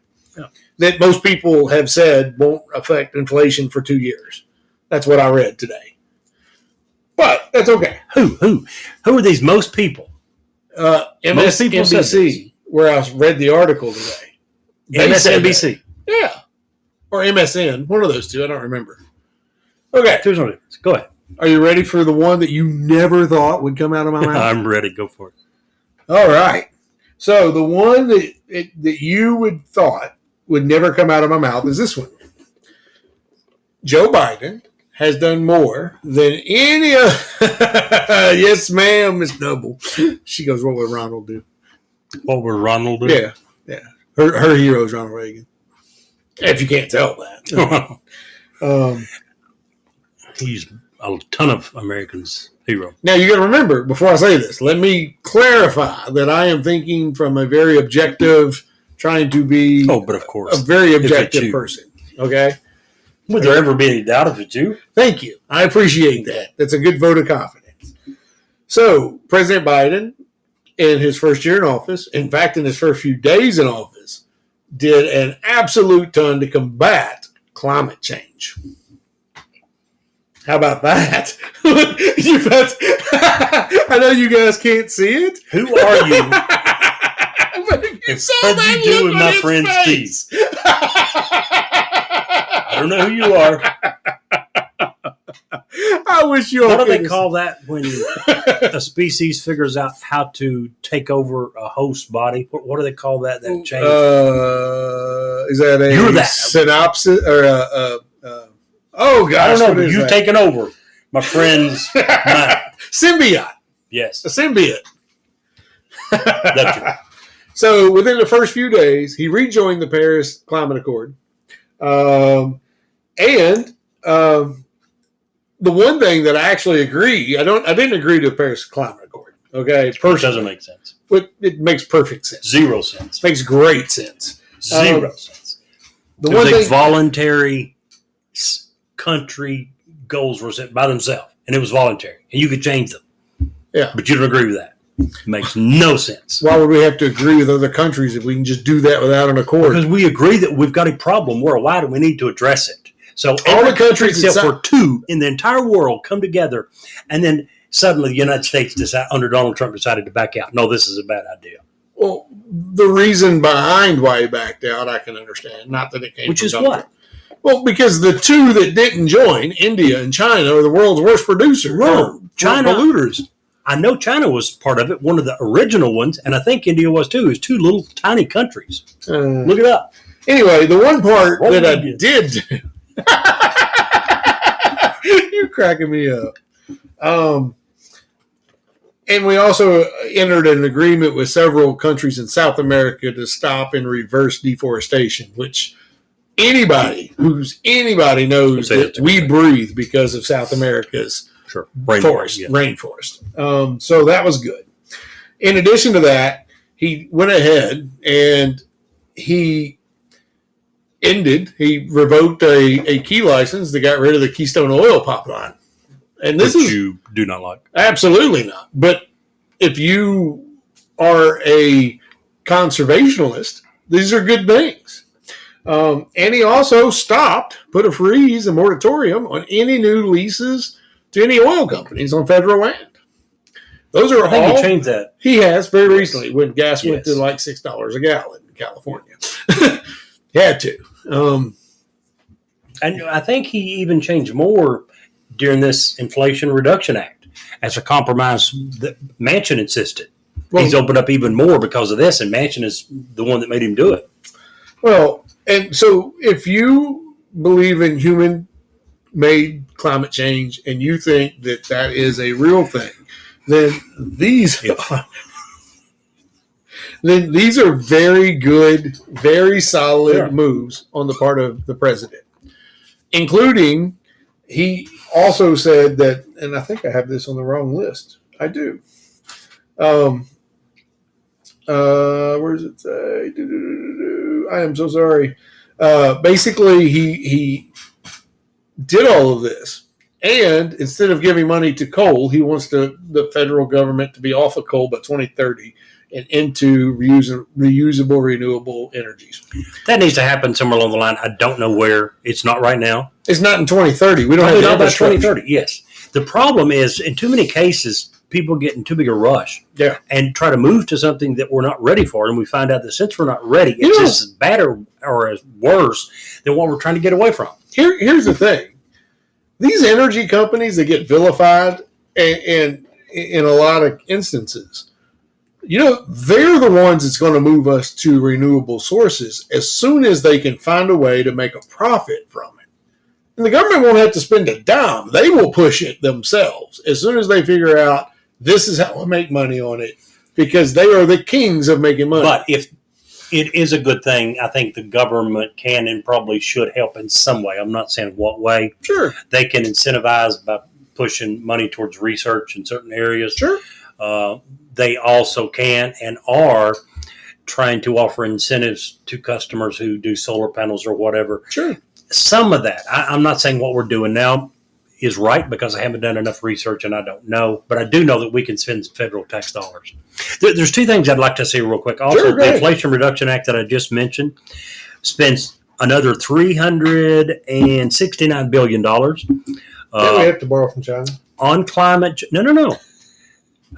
that most people have said won't affect inflation for 2 years. That's what I read today. But that's okay. Who are these most people? MSNBC, where I read the article today. MSNBC. Yeah. Or MSN. One of those two. I don't remember. Okay. There's no difference. Go ahead. Are you ready for the one that you never thought would come out of my mouth? I'm ready. Go for it. All right. So the one that you would thought would never come out of my mouth is this one. Joe Biden has done more than any other. Yes, ma'am, Miss Noble. She goes, what would Ronald do? What would Ronald do? Yeah. Her hero is Ronald Reagan. If you can't tell that. He's a ton of Americans' hero. Now, you got to remember, before I say this, let me clarify that I am thinking from a very objective, trying to be but of course, a very objective person. Okay? Would there ever be any doubt if it's you? Thank you. I appreciate that. That's a good vote of confidence. So, President Biden, in his first year in office, in fact, in his first few days in office, did an absolute ton to combat climate change. How about that? I know you guys can't see it. Who are you? What did you do with my friend Steve? I don't know who you are. I wish you all What do they call that when a species figures out how to take over a host body? What do they call that change? Is that a synopsis or oh gosh, I don't know. You've taken over my friend's mind. Symbiote. Yes, a symbiote. That's true. So within the first few days, he rejoined the Paris Climate Accord. The one thing that I actually agree, I didn't agree to the Paris Climate Accord. Okay, it doesn't make sense. It makes perfect sense. 0 sense. Makes great sense. 0 sense. It was voluntary country goals were set by themselves, and it was voluntary, and you could change them. Yeah, but you don't agree with that. It makes no sense. Why would we have to agree with other countries if we can just do that without an accord? Because we agree that we've got a problem worldwide and we need to address it. So all the countries except for 2 in the entire world come together, and then suddenly the United States under Donald Trump decided to back out. No, this is a bad idea. Well, the reason behind why he backed out, I can understand. Not that it came Which from is Donald what? Trump. Well, because the 2 that didn't join, India and China, are the world's worst producers. China polluters. I know China was part of it, one of the original ones, and I think India was too. It's 2 little tiny countries. Look it up. Anyway, the one part that I did do. You're cracking me up. And we also entered an agreement with several countries in South America to stop and reverse deforestation, which anybody knows that we breathe because of South America's rainforest. So that was good. In addition to that, he went ahead and he ended. He revoked a key license that got rid of the Keystone Oil pipeline. And this Which is you do not like. absolutely not. But if you are a conservationist, these are good things. And he also put a freeze, a moratorium on any new leases to any oil companies on federal land. Those are I think all. he changed that. He has very recently when gas went Yes. to like $6 a gallon in California. He had to. And I think he even changed more during this Inflation Reduction Act as a compromise that Manchin insisted. Well, He's opened up even more because of this, and Manchin is the one that made him do it. well, and so if you believe in human-made climate change and you think that that is a real thing, then these are very good, very solid moves on the part of the president, including he also said that, and I think I have this on the wrong list. I do. Where does it say? I am so sorry. Basically, he did all of this, and instead of giving money to coal, he wants the federal government to be off of coal by 2030 and into reusable, renewable energies. That needs to happen somewhere along the line. I don't know where. It's not right now. It's not in 2030. We don't Probably have not the by infrastructure. 2030. Yes. The problem is, in too many cases, people get in too big a rush and try to move to something that we're not ready for. And we find out that since we're not ready, it's just as bad or as worse than what we're trying to get away from. Here's the thing. These energy companies that get vilified and in a lot of instances, they're the ones that's going to move us to renewable sources as soon as they can find a way to make a profit from it. And the government won't have to spend a dime. They will push it themselves as soon as they figure out this is how we make money on it, because they are the kings of making money. But if it is a good thing, I think the government can and probably should help in some way. I'm not saying what way. Sure. They can incentivize by pushing money towards research in certain areas. Sure. They also can and are trying to offer incentives to customers who do solar panels or whatever. Sure. Some of that. I'm not saying what we're doing now is right because I haven't done enough research and I don't know. But I do know that we can spend federal tax dollars. There's two things I'd like to say real quick. Also, the Inflation Reduction Act that I just mentioned spends another $369 billion. We have to borrow from China. On climate. No.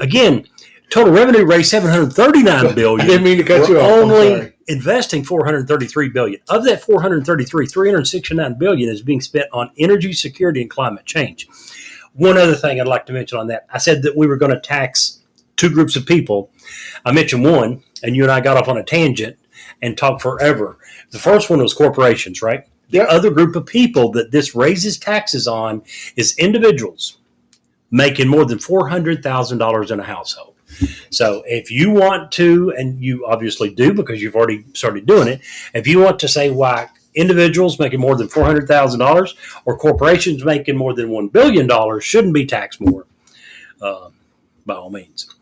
Again, total revenue raised $739 billion. I didn't mean to cut you off. Only investing $433 billion. Of that $469 billion is being spent on energy security and climate change. One other thing I'd like to mention on that. I said that we were going to tax two groups of people. I mentioned one, and you and I got off on a tangent and talked forever. The first one was corporations, right? The other group of people that this raises taxes on is individuals making more than $400,000 in a household. So if you want to, and you obviously do because you've already started doing it, if you want to say why individuals making more than $400,000 or corporations making more than $1 billion shouldn't be taxed more, by all means.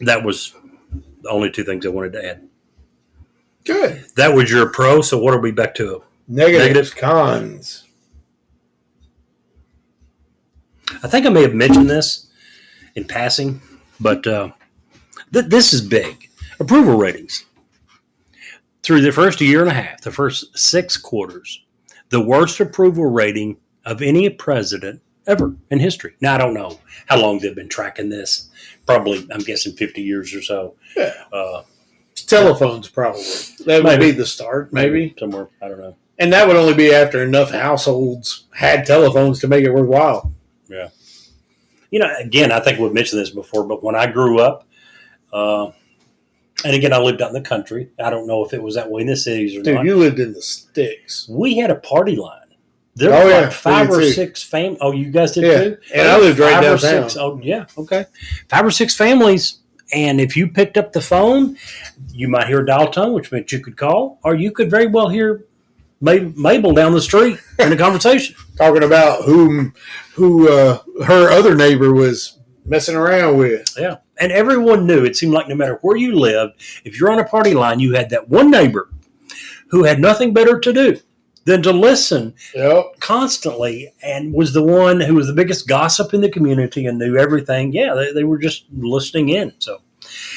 That was the only two things I wanted to add. Good. That was your pro, so what are we back to? Negatives, cons. I think I may have mentioned this in passing, but this is big. Approval ratings. Through the first year and a half, the first 6 quarters, the worst approval rating of any president ever in history. Now, I don't know how long they've been tracking this. Probably, I'm guessing 50 years or so. Yeah. Telephones, probably. That would be the start, maybe. Somewhere, I don't know. And that would only be after enough households had telephones to make it worthwhile. Yeah. Again, I think we've mentioned this before, but when I grew up, and again, I lived out in the country. I don't know if it was that way in the cities or not. Dude, you lived in the sticks. We had a party line. There were like 5 or 6 families. Oh, you guys did too? And I lived right downtown. 6, oh, yeah, okay. 5 or 6 families, and if you picked up the phone, you might hear a dial tone, which meant you could call, or you could very well hear Mabel down the street in a conversation. Talking about who her other neighbor was messing around with. Yeah. And everyone knew, it seemed like no matter where you lived, if you're on a party line, you had that one neighbor who had nothing better to do than to listen Yep. constantly, and was the one who was the biggest gossip in the community and knew everything. Yeah, they were just listening in. So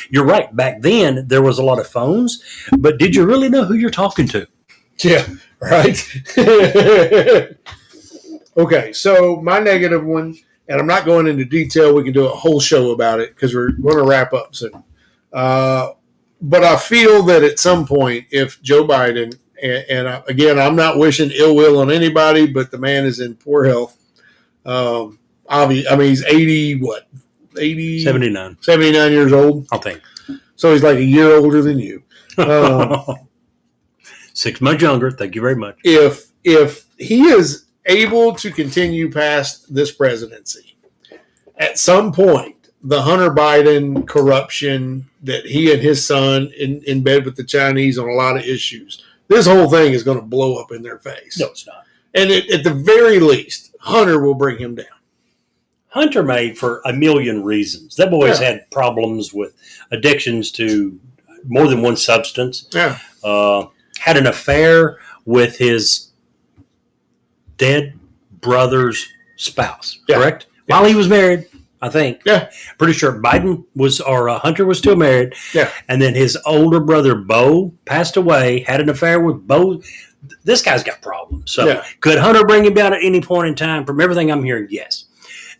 you're right. Back then, there was a lot of phones, but did you really know who you're talking to? Yeah, right. Okay, so my negative one, and I'm not going into detail. We can do a whole show about it because we're going to wrap up soon. But I feel that at some point, if Joe Biden, again, I'm not wishing ill will on anybody, but the man is in poor health. I mean, he's 80, what? 80? 79. 79 years old. I think. So he's like a year older than you. 6 months younger. Thank you very much. If he is able to continue past this presidency, at some point, the Hunter Biden corruption that he and his son in bed with the Chinese on a lot of issues, this whole thing is going to blow up in their face. No, it's not. And at the very least, Hunter will bring him down. Hunter may for a million reasons. That boy's had problems with addictions to more than one substance. Yeah. Had an affair with his dead brother's spouse, correct? Yeah. While he was married, I think. Yeah. Pretty sure Biden was, or Hunter was still married. Yeah. And then his older brother, Bo, passed away, had an affair with Bo. This guy's got problems. So could Hunter bring him down at any point in time? From everything I'm hearing, yes.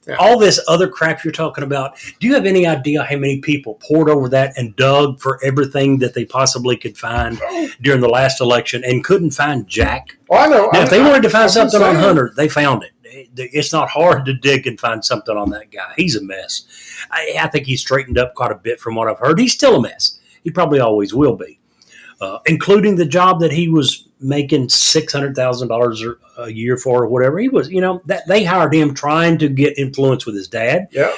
Yeah. All this other crap you're talking about, do you have any idea how many people poured over that and dug for everything that they possibly could find during the last election and couldn't find jack? Well, I know. Now, if they wanted to find something on Hunter, they found it. It's not hard to dig and find something on that guy. He's a mess. I think he's straightened up quite a bit from what I've heard. He's still a mess. He probably always will be, including the job that he was making $600,000 a year for or whatever. He was, that they hired him trying to get influence with his dad. Yeah.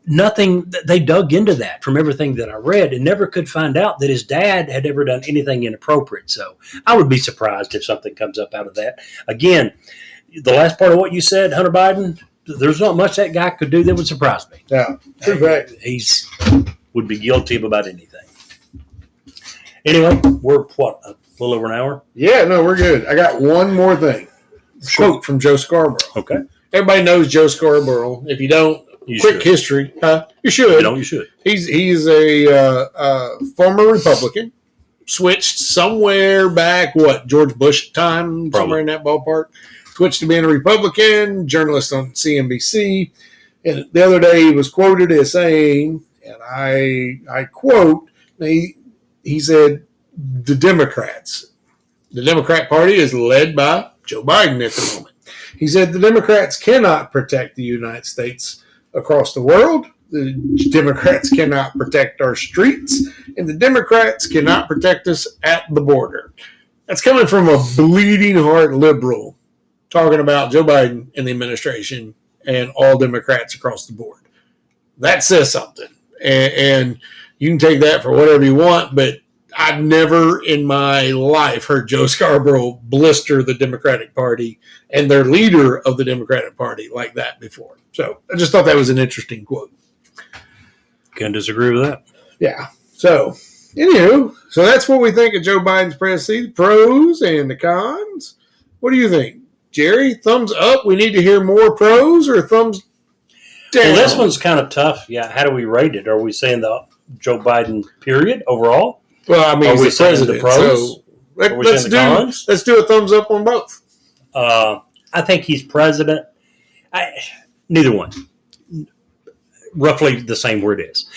Nothing, they dug into that from everything that I read and never could find out that his dad had ever done anything inappropriate. So I would be surprised if something comes up out of that. Again, the last part of what you said, Hunter Biden, there's not much that guy could do that would surprise me. Yeah, true fact. He's would be guilty of about anything. Anyway, we're a little over an hour? Yeah, no, we're good. I got one more thing. Quote from Joe Scarborough. Okay. Everybody knows Joe Scarborough. If you don't, quick history. You should. If you don't, you should. He's a former Republican. Switched somewhere back, George Bush time, somewhere in that ballpark. Switched to being a Republican, journalist on CNBC. And the other day he was quoted as saying, and I quote, he said, the Democrat Party is led by Joe Biden at the moment. He said the Democrats cannot protect the United States across the world. The Democrats cannot protect our streets, and the Democrats cannot protect us at the border. That's coming from a bleeding heart liberal talking about Joe Biden and the administration and all Democrats across the board. That says something. And you can take that for whatever you want, but I've never in my life heard Joe Scarborough blister the Democratic Party and their leader of the Democratic Party like that before. So I just thought that was an interesting quote. Can't disagree with that. Yeah. So, anywho, so that's what we think of Joe Biden's presidency, the pros and the cons. What do you think? Jerry, thumbs up? We need to hear more pros or thumbs down? Well, this one's kind of tough. Yeah. How do we rate it? Are we saying the Joe Biden period overall? Well, I mean, are we saying the pros? So let's do a thumbs up on both. I think he's president. Neither one. Roughly the same word is.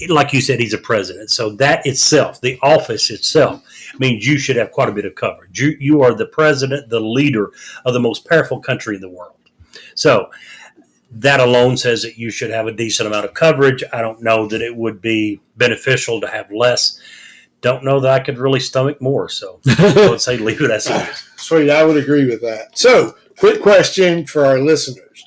Like you said, he's a president. So that itself, the office itself, means you should have quite a bit of coverage. You are the president, the leader of the most powerful country in the world. So that alone says that you should have a decent amount of coverage. I don't know that it would be beneficial to have less. Don't know that I could really stomach more. So I would say leave it as it is. Sweet, I would agree with that. So, quick question for our listeners.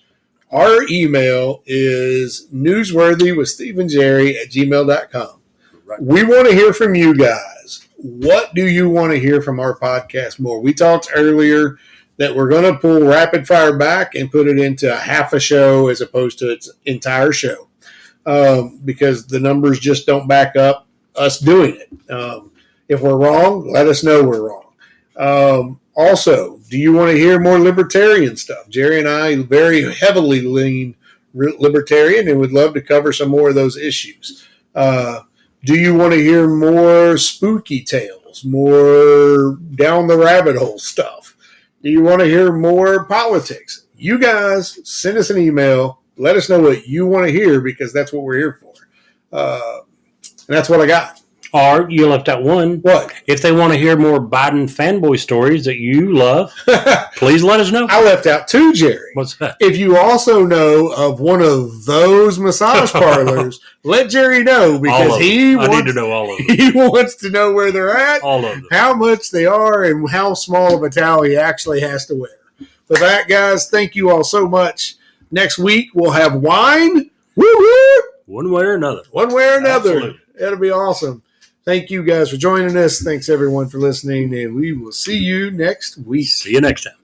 Our email is newsworthywithsteveandjerry@gmail.com. Right. We want to hear from you guys. What do you want to hear from our podcast more? We talked earlier that we're going to pull rapid fire back and put it into a half a show as opposed to its entire show because the numbers just don't back up us doing it. If we're wrong, let us know we're wrong. Also, do you want to hear more libertarian stuff? Jerry and I very heavily lean libertarian and would love to cover some more of those issues. Do you want to hear more spooky tales, more down the rabbit hole stuff? Do you want to hear more politics? You guys send us an email. Let us know what you want to hear because that's what we're here for. And that's what I got. Or you left out one. What? If they want to hear more Biden fanboy stories that you love, please let us know. I left out two, Jerry. What's that? If you also know of one of those massage parlors, let Jerry know because I need to know all of them. He wants to know where they're at, All of them. how much they are, and how small of a towel he actually has to wear. For that, guys, thank you all so much. Next week, we'll have wine. Woo-woo! One way or another. One way or another. Absolutely. It'll be awesome. Thank you guys for joining us. Thanks, everyone, for listening, and we will see you next week. See you next time.